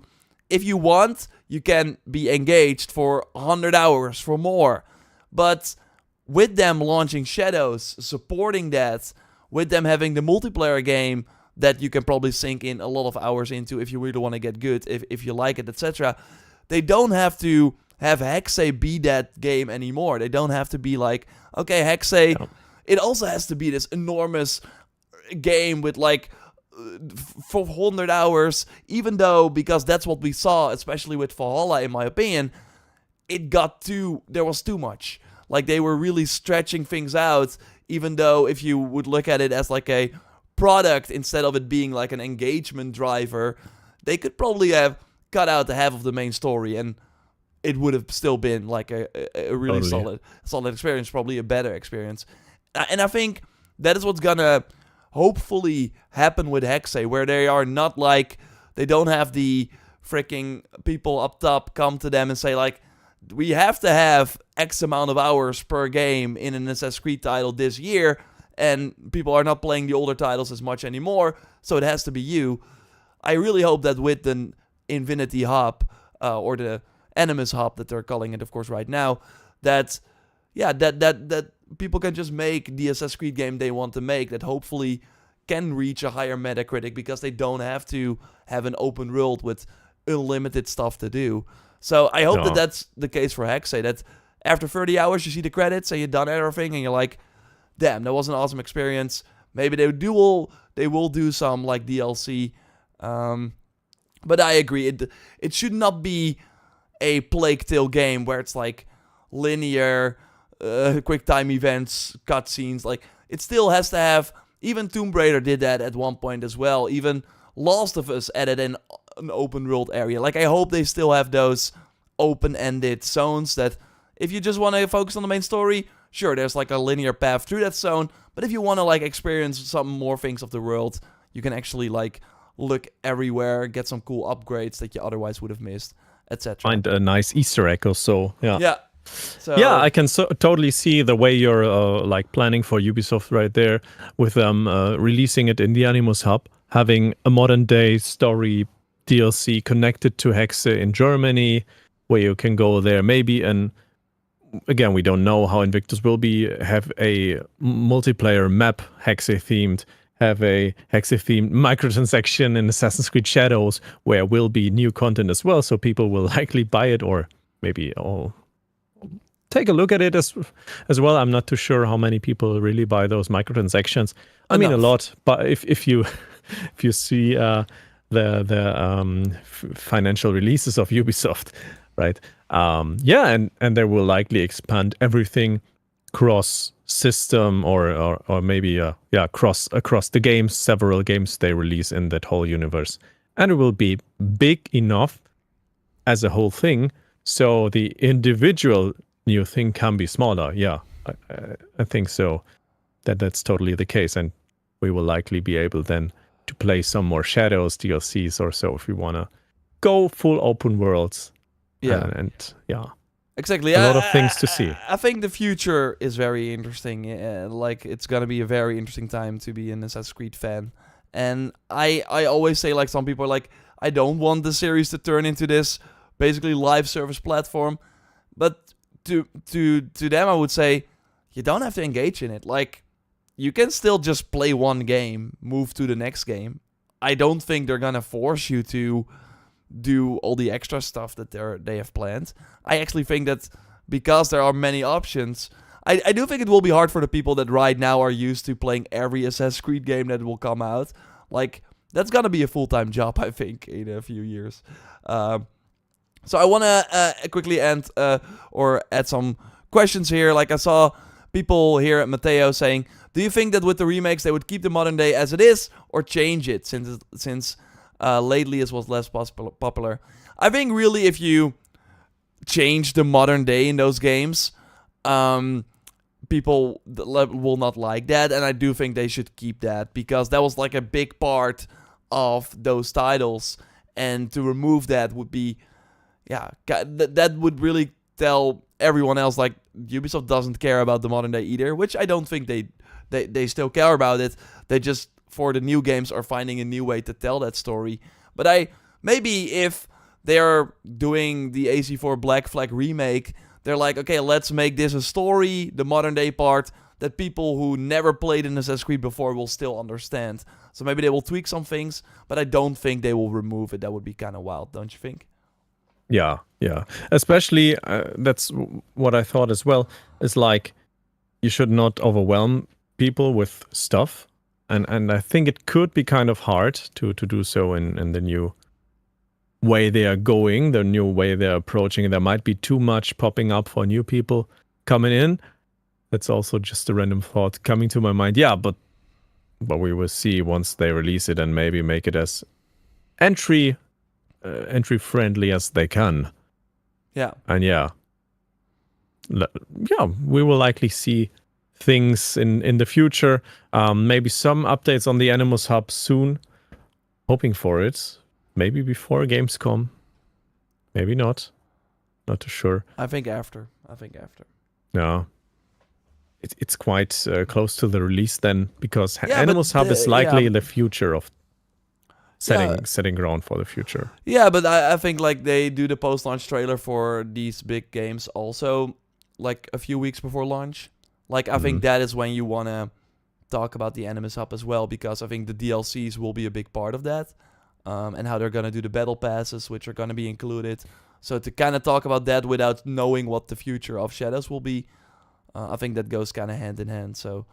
if you want, you can be engaged for 100 hours, for more. But with them launching Shadows, supporting that, with them having the multiplayer game that you can probably sink in a lot of hours into if you really want to get good, if you like it, etc., they don't have to have Hexay be that game anymore. They don't have to be like, okay, Hexay... No. It also has to be this enormous game with like 400 hours, even though, because that's what we saw, especially with Valhalla, in my opinion, there was too much. Like, they were really stretching things out, even though if you would look at it as like a product instead of it being like an engagement driver, they could probably have cut out the half of the main story, and it would have still been like a really solid experience, probably a better experience. And I think that is what's gonna hopefully happen with Hexay, where they are not like, they don't have the freaking people up top come to them and say like, we have to have X amount of hours per game in an Assassin's Creed title this year, and people are not playing the older titles as much anymore, so it has to be you. I really hope that with the Infinity Hub, or the Animus Hub that they're calling it, of course, right now, that people can just make the Assassin's Creed game they want to make, that hopefully can reach a higher Metacritic, because they don't have to have an open world with unlimited stuff to do. So I hope that that's the case for Hexay, that after 30 hours you see the credits and you've done everything and you're like, damn, that was an awesome experience. Maybe they will do some like DLC. But I agree, it should not be a Plague Tale game where it's like linear, quick time events, cutscenes. Like, it still has to have, even Tomb Raider did that at one point as well. Even Last of Us added an open world area. Like, I hope they still have those open-ended zones that if you just want to focus on the main story, sure, there's like a linear path through that zone. But if you want to like experience some more things of the world, you can actually like look everywhere, get some cool upgrades that you otherwise would have missed, etc. Find a nice Easter egg or so. Yeah. So, yeah, I can totally see the way you're like planning for Ubisoft right there, with them releasing it in the Animus Hub, having a modern day story DLC connected to Hexe in Germany, where you can go there maybe, and again, we don't know how Invictus will be, have a multiplayer map Hexe themed, have a Hexe themed microtransaction in Assassin's Creed Shadows, where will be new content as well, so people will likely buy it, or maybe take a look at it as well. I'm not too sure how many people really buy those microtransactions. I mean, a lot. But if you see the financial releases of Ubisoft, right? And they will likely expand everything cross system, or maybe across the games, several games they release in that whole universe, and it will be big enough as a whole thing, so the individual new thing can be smaller. Yeah, I think so. That's totally the case, and we will likely be able then to play some more Shadows DLCs or so if we want to go full open worlds. Yeah, and exactly. A lot of things to see. I think the future is very interesting. Like, it's gonna be a very interesting time to be an Assassin's Creed fan. And I always say, like, some people are like, I don't want the series to turn into this basically live service platform. But to them, I would say, you don't have to engage in it. Like, you can still just play one game, move to the next game. I don't think they're gonna force you to do all the extra stuff that they have planned. I actually think that because there are many options, I do think it will be hard for the people that right now are used to playing every Assassin's Creed game that will come out. Like, that's gonna be a full-time job, I think, in a few years. So I want to quickly end or add some questions here. Like, I saw people here at Matteo saying, do you think that with the remakes they would keep the modern day as it is or change it since lately it was less popular? I think really if you change the modern day in those games, people will not like that, and I do think they should keep that, because that was like a big part of those titles, and to remove that would be, that would really tell everyone else like Ubisoft doesn't care about the modern day either, which I don't think they they still care about it. They just, for the new games, are finding a new way to tell that story. But maybe if they're doing the AC4 Black Flag remake, they're like, okay, let's make this a story, the modern day part, that people who never played an Assassin's Creed before will still understand. So maybe they will tweak some things, but I don't think they will remove it. That would be kind of wild, don't you think? Yeah. Especially, that's what I thought as well, is like, you should not overwhelm people with stuff. And I think it could be kind of hard to do so in the new way they are going, the new way they're approaching. There might be too much popping up for new people coming in. That's also just a random thought coming to my mind. Yeah, but we will see once they release it and maybe make it as entry friendly as they can. Yeah. And we will likely see things in the future. Maybe some updates on the Animus Hub soon. Hoping for it. Maybe before Gamescom. Maybe not. Not too sure. I think after. Yeah. It's quite close to the release then, because Animus Hub is likely the future of setting ground for the future. Yeah, but I think like they do the post-launch trailer for these big games also like a few weeks before launch. Like I think that is when you want to talk about the Animus Hub as well, because I think the DLCs will be a big part of that. And how they're going to do the battle passes, which are going to be included. So to kind of talk about that without knowing what the future of Shadows will be, I think that goes kind of hand in hand. So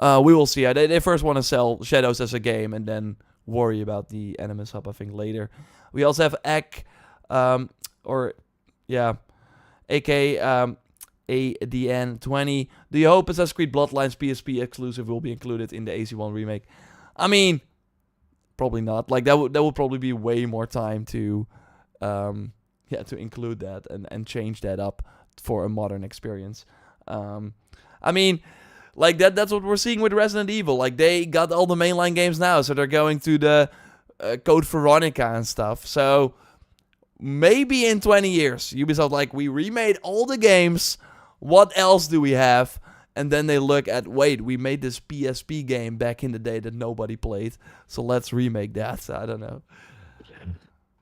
we will see. They first want to sell Shadows as a game and then worry about the Animus Hub, I think, later. We also have ADN20. Do you hope Assassin's Creed Bloodlines PSP exclusive will be included in the AC1 remake? I mean, probably not. Like that would probably be way more time to include that and change that up for a modern experience. I mean, like that's what we're seeing with Resident Evil. Like they got all the mainline games now, so they're going to the Code Veronica and stuff. So maybe in 20 years, Ubisoft like, we remade all the games. What else do we have? And then they look at, wait, we made this PSP game back in the day that nobody played, so let's remake that. So I don't know.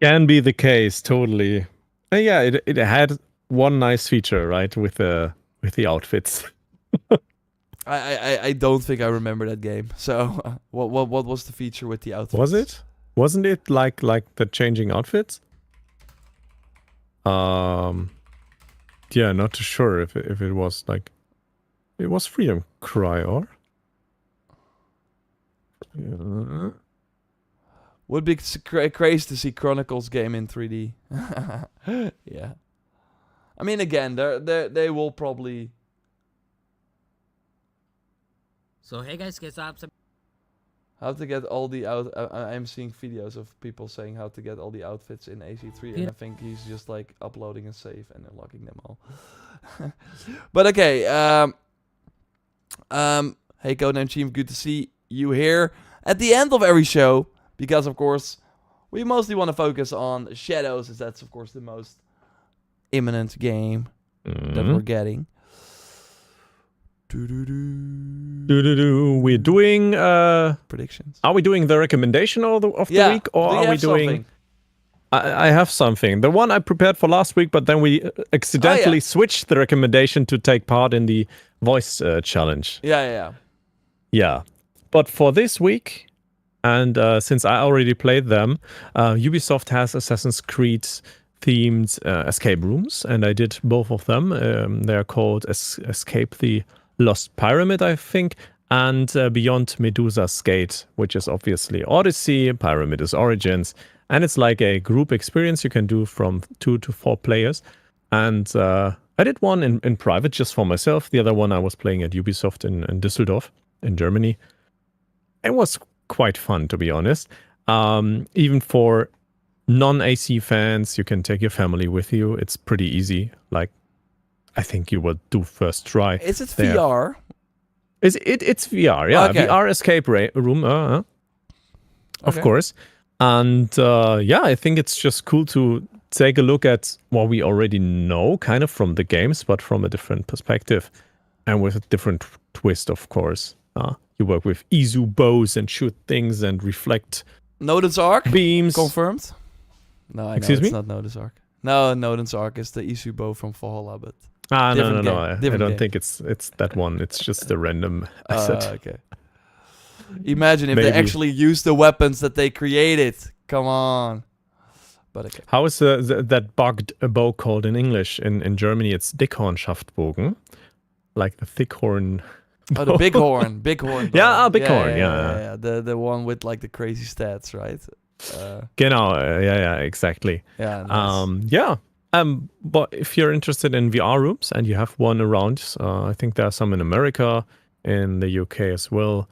Can be the case, totally. And yeah, it had one nice feature, right, with the outfits. I don't think I remember that game. So what was the feature with the outfits? Was it? Wasn't it like the changing outfits? Yeah, not too sure if it was like. It was Freedom Cry, or? Would be crazy to see Chronicles game in 3D. Yeah. I mean, again, they will probably... So, hey guys, guess up some... How to get all the I'm seeing videos of people saying how to get all the outfits in AC3, and I think he's just like uploading a save and unlocking them all. But okay, hey Codename Chief, good to see you here at the end of every show, because of course we mostly want to focus on Shadows, as that's of course the most imminent game that we're getting. We're doing predictions. Are we doing the recommendation of the week, or are we doing something? I have something. The one I prepared for last week, but then we accidentally switched the recommendation to take part in the voice challenge. Yeah. But for this week, and since I already played them, Ubisoft has Assassin's Creed themed escape rooms, and I did both of them. They're called Escape the Lost Pyramid, I think, and Beyond Medusa's Gate, which is obviously Odyssey. Pyramid is Origins, and it's like a group experience you can do from 2 to 4 players. And I did one in private just for myself. The other one I was playing at Ubisoft in Düsseldorf in Germany. It was quite fun, to be honest. Even for non-AC fans, you can take your family with you. It's pretty easy. Like, I think you will do first try. Is it VR? It's VR, yeah. Okay. VR escape room, of course. And I think it's just cool to take a look at what we already know, kind of from the games, but from a different perspective and with a different twist, of course. You work with Izu bows and shoot things and reflect Nodens Arc? beams. Confirmed? No, I know Excuse it's me? not Nodens Arc. No, Nodens Arc is the Isubo from Valhalla, but... No. different game, I different don't game. think it's that one. It's just a random asset. Okay. Imagine if they Maybe. actually used the weapons that they created. Come on. But okay. How is that bugged bow called in English? In Germany, it's Dickhornschaftbogen, like the thick horn. Oh, the bighorn. Bighorn. Yeah, bighorn, yeah. The one with like the crazy stats, right? Genau, yeah, exactly. Yeah. Nice. Yeah. But if you're interested in VR rooms and you have one around, I think there are some in America, in the UK as well,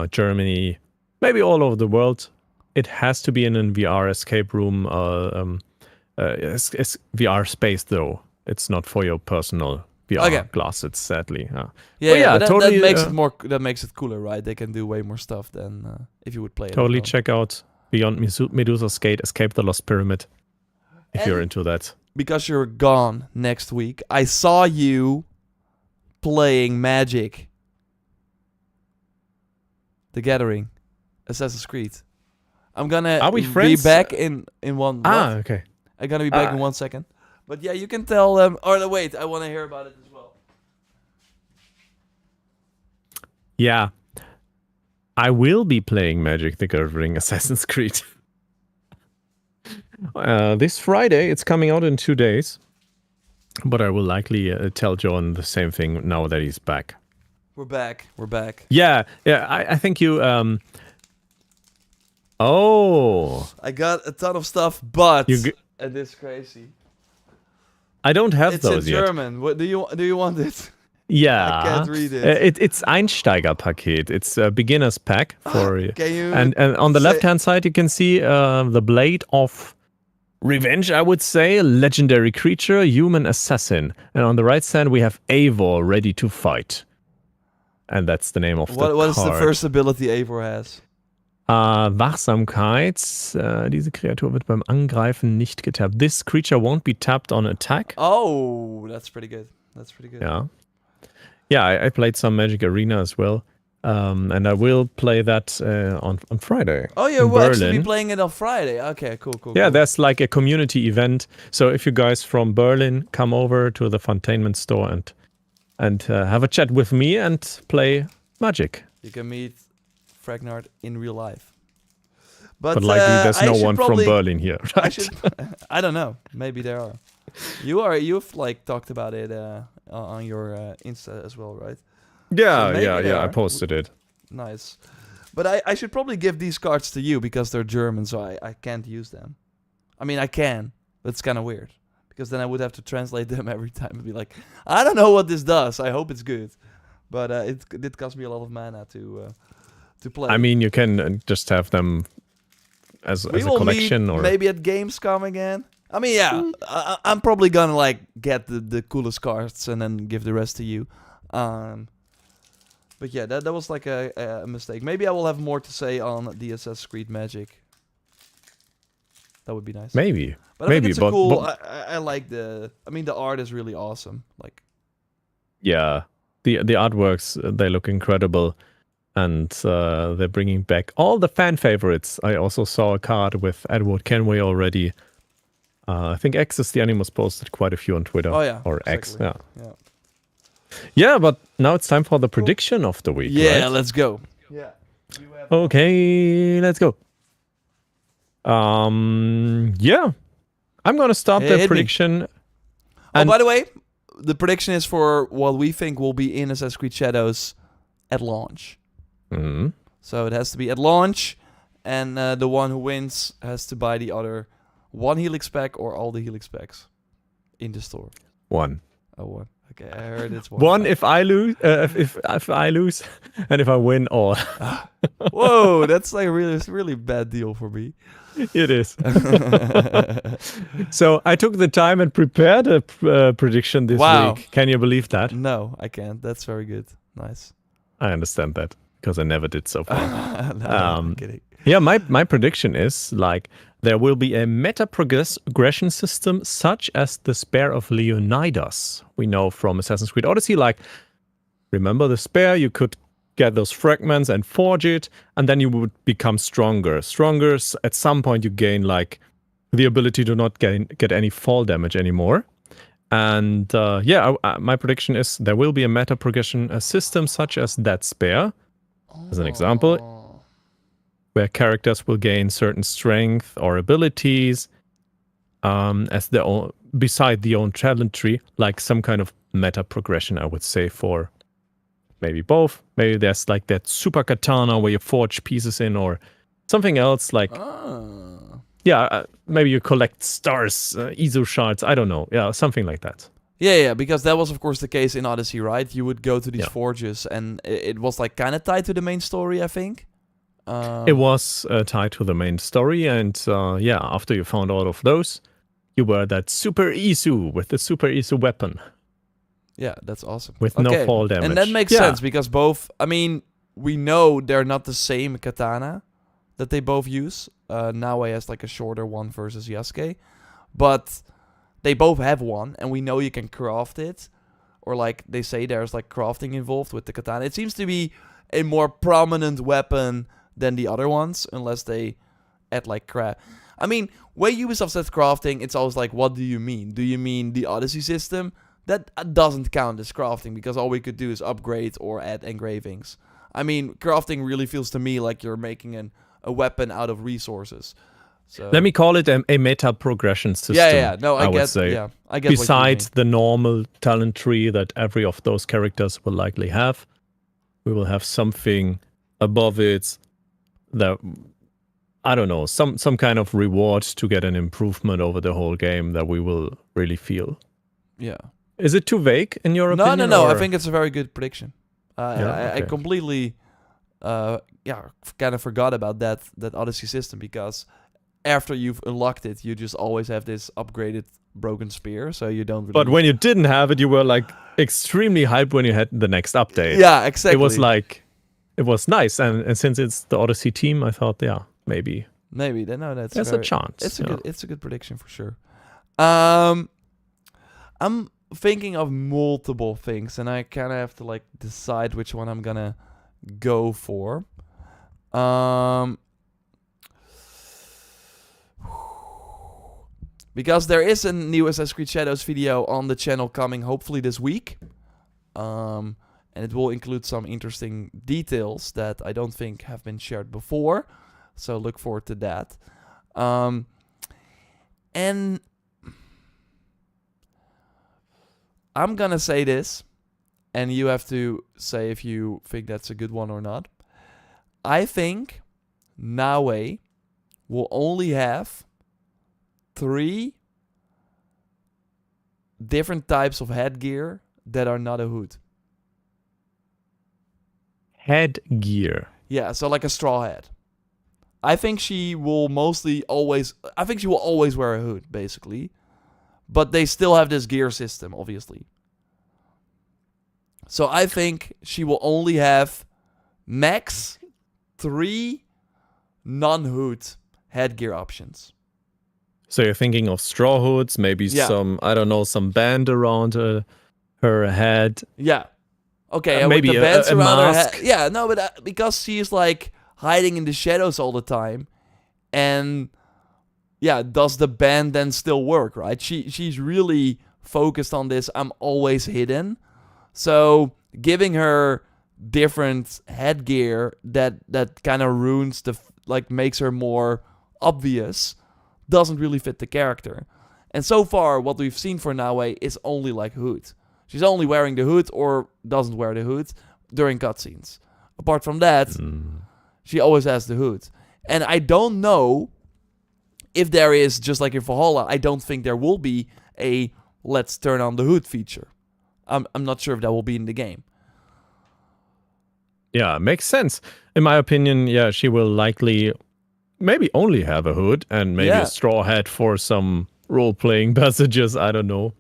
Germany, maybe all over the world. It has to be in a VR escape room, VR space though. It's not for your personal VR glasses, sadly. Yeah, but totally. That makes it more. That makes it cooler, right? They can do way more stuff than if you would play it. Totally alone. check out Beyond Medusa's Gate, Escape the Lost Pyramid, if you're into that. Because you're gone next week, I saw you playing Magic: The Gathering, Assassin's Creed. I'm gonna Are we be friends? back in one. what? Okay. I'm gonna be back in 1 second. But yeah, you can tell them. Or no, wait, I want to hear about it as well. Yeah. I will be playing Magic the Gathering Assassin's Creed. This Friday, it's coming out in 2 days. But I will likely tell John the same thing now that he's back. We're back. We're back. Yeah. I think you... Oh. I got a ton of stuff, but You and it's crazy. I don't have It's those in yet. German. What do you want it? Yeah. I can't read it. It's Einsteiger-Paket. It's a beginner's pack for you. Can you? And on the left-hand side, you can see the Blade of Revenge, I would say. Legendary creature, human assassin. And on the right side, we have Eivor, ready to fight. And that's the name of the card. What is the first ability Eivor has? Wachsamkeit. Diese Kreatur wird beim Angreifen nicht getappt. This creature won't be tapped on attack. Oh, that's pretty good. That's pretty good. Yeah, I played some Magic Arena as well. And I will play that on Friday. Oh, you will actually be Berlin. playing it on Friday. Okay, cool. Yeah, cool. there's like a community event. So if you guys from Berlin come over to the Fontainment store and have a chat with me and play Magic. You can meet Fragnard in real life. But But likely there's I no should one probably- from Berlin here, I right? should. I don't know. Maybe there are. You've like talked about it on your Insta as well, right? Yeah, So maybe yeah, there I are. posted it. Nice. But I should probably give these cards to you because they're German, so I can't use them. I mean, I can. But it's kind of weird. Because then I would have to translate them every time and be like, I don't know what this does. I hope it's good. But it did cost me a lot of mana to play. I mean, you can just have them as we a will collection meet or maybe at Gamescom again. I mean, yeah, I'm probably gonna like get the coolest cards and then give the rest to you. But yeah, that was like a mistake. Maybe I will have more to say on the Assassin's Creed Magic. That would be nice. maybe. But I think maybe, it's a but- cool. but- I like the. I mean, the art is really awesome. Like, Yeah, the artworks, they look incredible. And they're bringing back all the fan favorites. I also saw a card with Edward Kenway already. I think X is the Animus posted quite a few on Twitter. oh yeah, Or exactly. X, yeah. Yeah. Yeah, but now it's time for the prediction of the week, Yeah, right? let's go. Yeah. Okay, let's go. Yeah. I'm gonna start Hit the me. prediction. Oh, And- by the way, the prediction is for what we think will be in Assassin's Creed Shadows at launch. Mhm. So it has to be at launch, and the one who wins has to buy the other one Helix pack or all the Helix packs in the store. One. Oh, one. Okay, I heard it's one. One if I lose, if I lose, and if I win, all. Whoa, that's like really bad deal for me. It is. So I took the time and prepared a prediction this Wow. week. Can you believe that? No, I can't. That's very good. Nice. I understand that because I never did so far. No, I'm kidding. Yeah, my prediction is like there will be a meta progression system such as the Spear of Leonidas we know from Assassin's Creed Odyssey. Like, remember the spear? You could get those fragments and forge it, and then you would become stronger. At some point you gain like the ability to not get any fall damage anymore. And my prediction is there will be a meta progression system such as that spare, as an example, where characters will gain certain strength or abilities as their own, beside the own talent tree, like some kind of meta progression, I would say, for maybe both. Maybe there's like that super katana where you forge pieces in, or something else like maybe you collect stars, Iso shards, I don't know. Yeah, something like that. Yeah, because that was of course the case in Odyssey, right? You would go to these forges, and it was like kind of tied to the main story, I think. It was tied to the main story, and after you found all of those, you were that Super Isu with the Super Isu weapon. Yeah, that's awesome. With no fall damage. And that makes sense, because both, I mean, we know they're not the same katana that they both use. Naoe has like a shorter one versus Yasuke. But they both have one, and we know you can craft it. Or like they say there's like crafting involved with the katana. It seems to be a more prominent weapon than the other ones, unless they add like craft. I mean, when Ubisoft says crafting, it's always like, what do you mean? Do you mean the Odyssey system? That doesn't count as crafting, because all we could do is upgrade or add engravings. I mean, crafting really feels to me like you're making a weapon out of resources. So let me call it a meta progression system. Yeah. No, I would say. Yeah, I get. Besides the normal talent tree that every of those characters will likely have, we will have something above it that, I don't know, some kind of reward to get an improvement over the whole game that we will really feel. Yeah. Is it too vague in your opinion? No. Or? I think it's a very good prediction. I completely, kind of forgot about that Odyssey system, because after you've unlocked it, you just always have this upgraded broken spear, so you don't really... But when you didn't have it, you were like extremely hyped when you had the next update. Yeah, exactly. It was like, it was nice, and since it's the Odyssey team, I thought, maybe. Maybe. That's a chance. It's a good prediction for sure. I'm thinking of multiple things, and I kind of have to like decide which one I'm gonna go for. Because there is a new Assassin's Creed Shadows video on the channel coming hopefully this week. And it will include some interesting details that I don't think have been shared before. So look forward to that. And I'm gonna say this, and you have to say if you think that's a good one or not. I think Naoe will only have 3 different types of headgear that are not a hood. Headgear. Yeah, so like a straw hat. I think she will always wear a hood, basically. But they still have this gear system, obviously. So I think she will only have max 3 non-hood headgear options. So you're thinking of straw hoods, maybe some, I don't know, some band around her head. Yeah. Okay, maybe with the bands a around mask. her head. Yeah, no, but because she's like hiding in the shadows all the time, and does the band then still work, right? She's really focused on this, I'm always hidden. So giving her different headgear that kind of ruins makes her more obvious doesn't really fit the character. And so far, what we've seen for Naoe is only like hood. She's only wearing the hood or doesn't wear the hood during cutscenes. Apart from that, she always has the hood. And I don't know if there is, just like in Valhalla, I don't think there will be a let's turn on the hood feature. I'm not sure if that will be in the game. Yeah, makes sense. In my opinion, she will likely maybe only have a hood and maybe a straw hat for some role-playing passages, I don't know.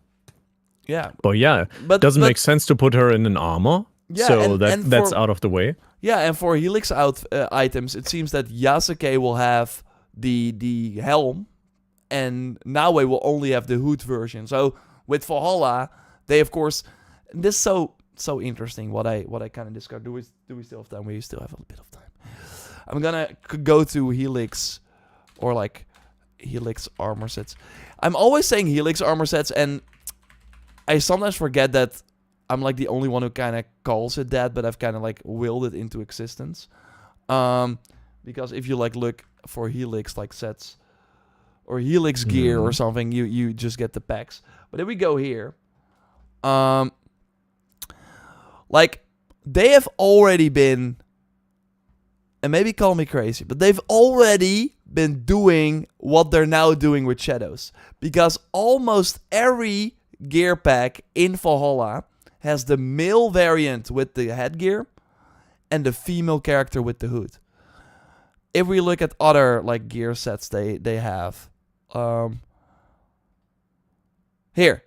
Yeah. But doesn't make sense to put her in an armor. Yeah, so that's out of the way. Yeah, and for Helix items, it seems that Yasuke will have the helm, and Naoe will only have the hood version. So with Valhalla, they of course, this is so so interesting what I kind of discovered. Do we still have time? We still have a bit of time. I'm gonna go to Helix, or like Helix armor sets. I'm always saying Helix armor sets, and I sometimes forget that I'm like the only one who kind of calls it that, but I've kind of like willed it into existence. Because if you like look for Helix like sets or Helix gear or something, you just get the packs. But if we go here, like they have already been, and maybe call me crazy, but they've already been doing what they're now doing with Shadows, because almost every gear pack in Valhalla has the male variant with the headgear and the female character with the hood. If we look at other like gear sets they have, here,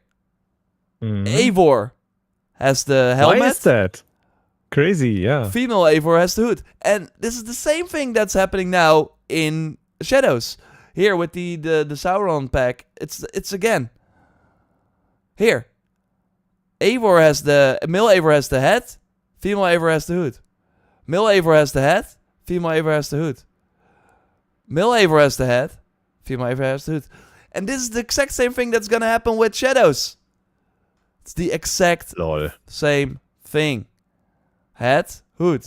Eivor has the helmet. Why is that? Crazy, yeah. Female Eivor has the hood. And this is the same thing that's happening now in Shadows. Here with the Sauron pack, it's again. Here. Male Eivor has the head, female Eivor has the hood. Male Eivor has the head, female Eivor has the hood. Male Eivor has the head, female Eivor has the hood. And this is the exact same thing that's gonna happen with Shadows. It's the exact same thing. Head, hood.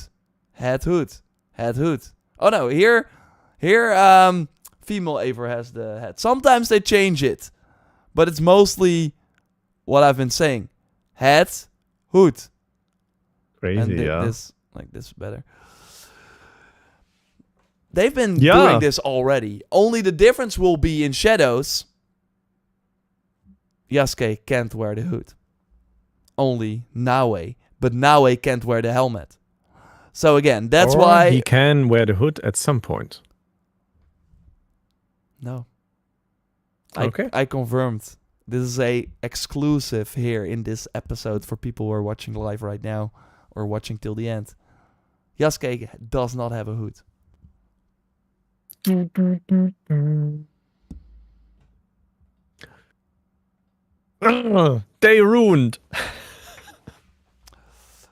Head, hood. Head, hood. Oh no, here, female Eivor has the head. Sometimes they change it, but it's mostly what I've been saying. Head, hood. Crazy, and yeah. This is better. They've been doing this already. Only the difference will be in Shadows. Yasuke can't wear the hood. Only Naue. But Naue can't wear the helmet. So again, that's why... he can wear the hood at some point. No. Okay. I confirmed. This is a exclusive here in this episode for people who are watching live right now or watching till the end. Yasuke does not have a hood. They ruined.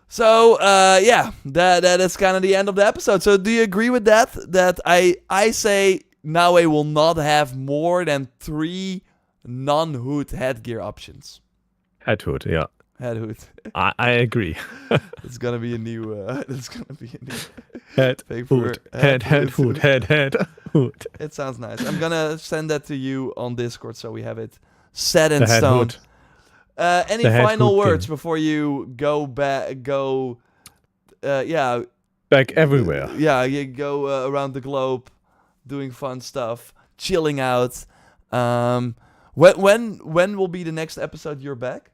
So, yeah, that is kind of the end of the episode. So, do you agree with that? That I say Naue will not have more than 3 non-hood headgear options. Head hood, yeah. Head hood. I agree. It's gonna be a new. It's gonna be a new. Head hood. Head hood. Head hood. It sounds nice. I'm gonna send that to you on Discord so we have it set in The head stone. hood. Any The head final hood words king. before you go back? Yeah. Back everywhere. Yeah, you go around the globe, doing fun stuff, chilling out. When will be the next episode you're back?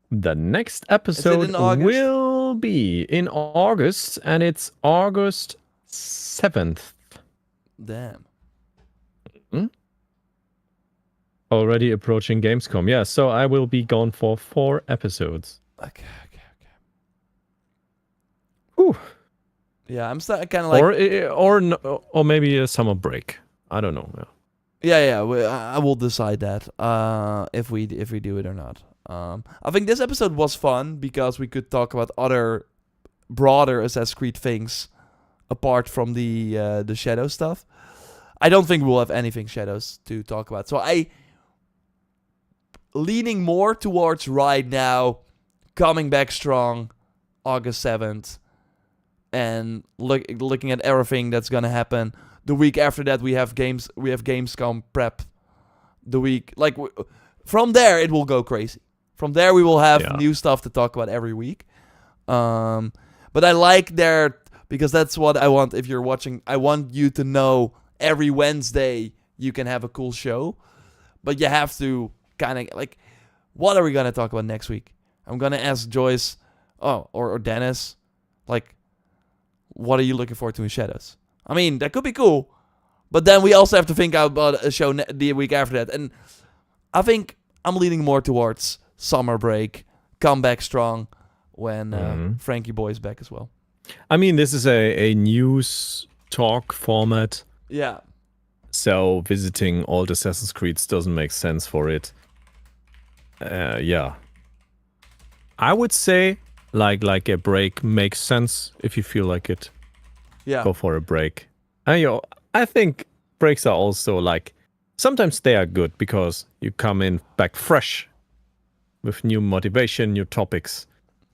The next episode in August? will be in August, and it's August 7th. Damn. Already approaching Gamescom. Yeah, so I will be gone for 4 episodes. Okay. Whew. Yeah, I'm kind of like... Or maybe a summer break. I don't know. Yeah. I will decide that if we do it or not. I think this episode was fun because we could talk about other broader Assassin's Creed things apart from the Shadow stuff. I don't think we'll have anything Shadows to talk about. So I leaning more towards right now, coming back strong, August 7th, and looking at everything that's gonna happen. The week after that, we have Gamescom prep. The week from there, it will go crazy. From there, we will have new stuff to talk about every week. But I like because that's what I want. If you're watching, I want you to know every Wednesday you can have a cool show. But you have to kind of what are we gonna talk about next week? I'm gonna ask Joyce, or Dennis, what are you looking forward to in Shadows? I mean, that could be cool, but then we also have to think about a show the week after that. And I think I'm leaning more towards summer break, come back strong when Frankie Boy is back as well. I mean, this is a news talk format. Yeah. So visiting old Assassin's Creeds doesn't make sense for it. Yeah. I would say like a break makes sense if you feel like it. Yeah. Go for a break. And I think breaks are also like sometimes they are good because you come in back fresh with new motivation, new topics,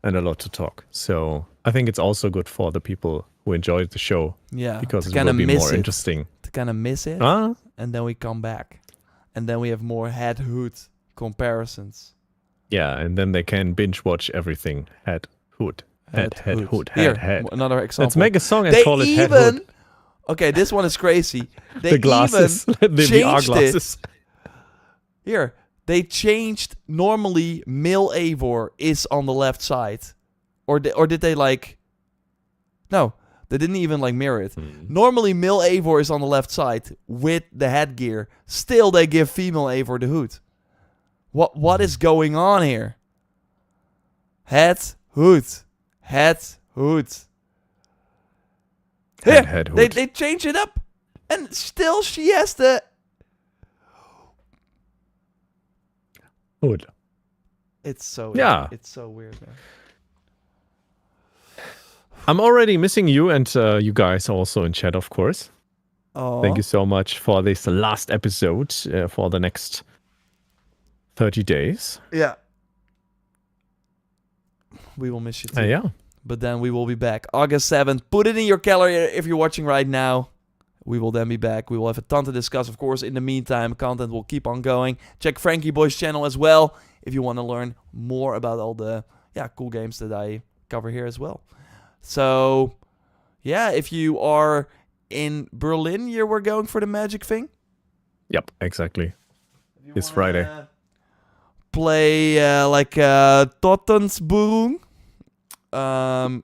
and a lot to talk. So I think it's also good for the people who enjoyed the show. Yeah. Because to it will be miss more it. interesting. To kind of miss it, Huh? and then we come back, and then we have more head-hood comparisons. Yeah, and then they can binge watch everything. Head, hood, head, hood, Here, head. another example. Let's make a song and They call it head, even. hood. Okay, this one is crazy. They The glasses, even the VR changed glasses. it. Here, they changed. Normally, Mil Eivor is on the left side, or did they like? No, they didn't even like mirror it. Normally, Mil Eivor is on the left side with the headgear. Still, they give female Eivor the hood. What is going on here? Head, hood. Here, Head, hood. they change it up, and still she has the Hood. It's so It's so weird, man. I'm already missing you and you guys also in chat, of course. Oh, Thank you so much for this last episode for the next 30 days. Yeah. We will miss you too. Yeah. But then we will be back. August 7th. Put it in your calendar if you're watching right now. We will then be back. We will have a ton to discuss, of course. In the meantime, content will keep on going. Check Frankie Boy's channel as well if you want to learn more about all the cool games that I cover here as well. So, yeah, if you are in Berlin, we're going for the Magic thing. Yep, exactly. This Friday. Play Tottensburung. Eine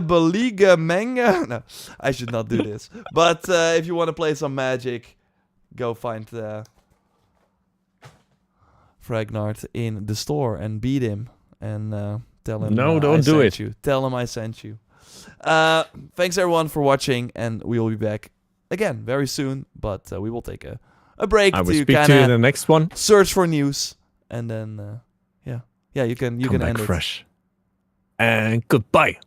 Beliga Menge. No, I should not do this. But if you want to play some Magic, go find Fragnard in the store and beat him and tell him. No, I don't do sent it. You. Tell him I sent you. Thanks everyone for watching, and we will be back again very soon. But we will take a break I will to speak to you in kind the of next one. search for news, and then you can Come end back it. fresh. And goodbye.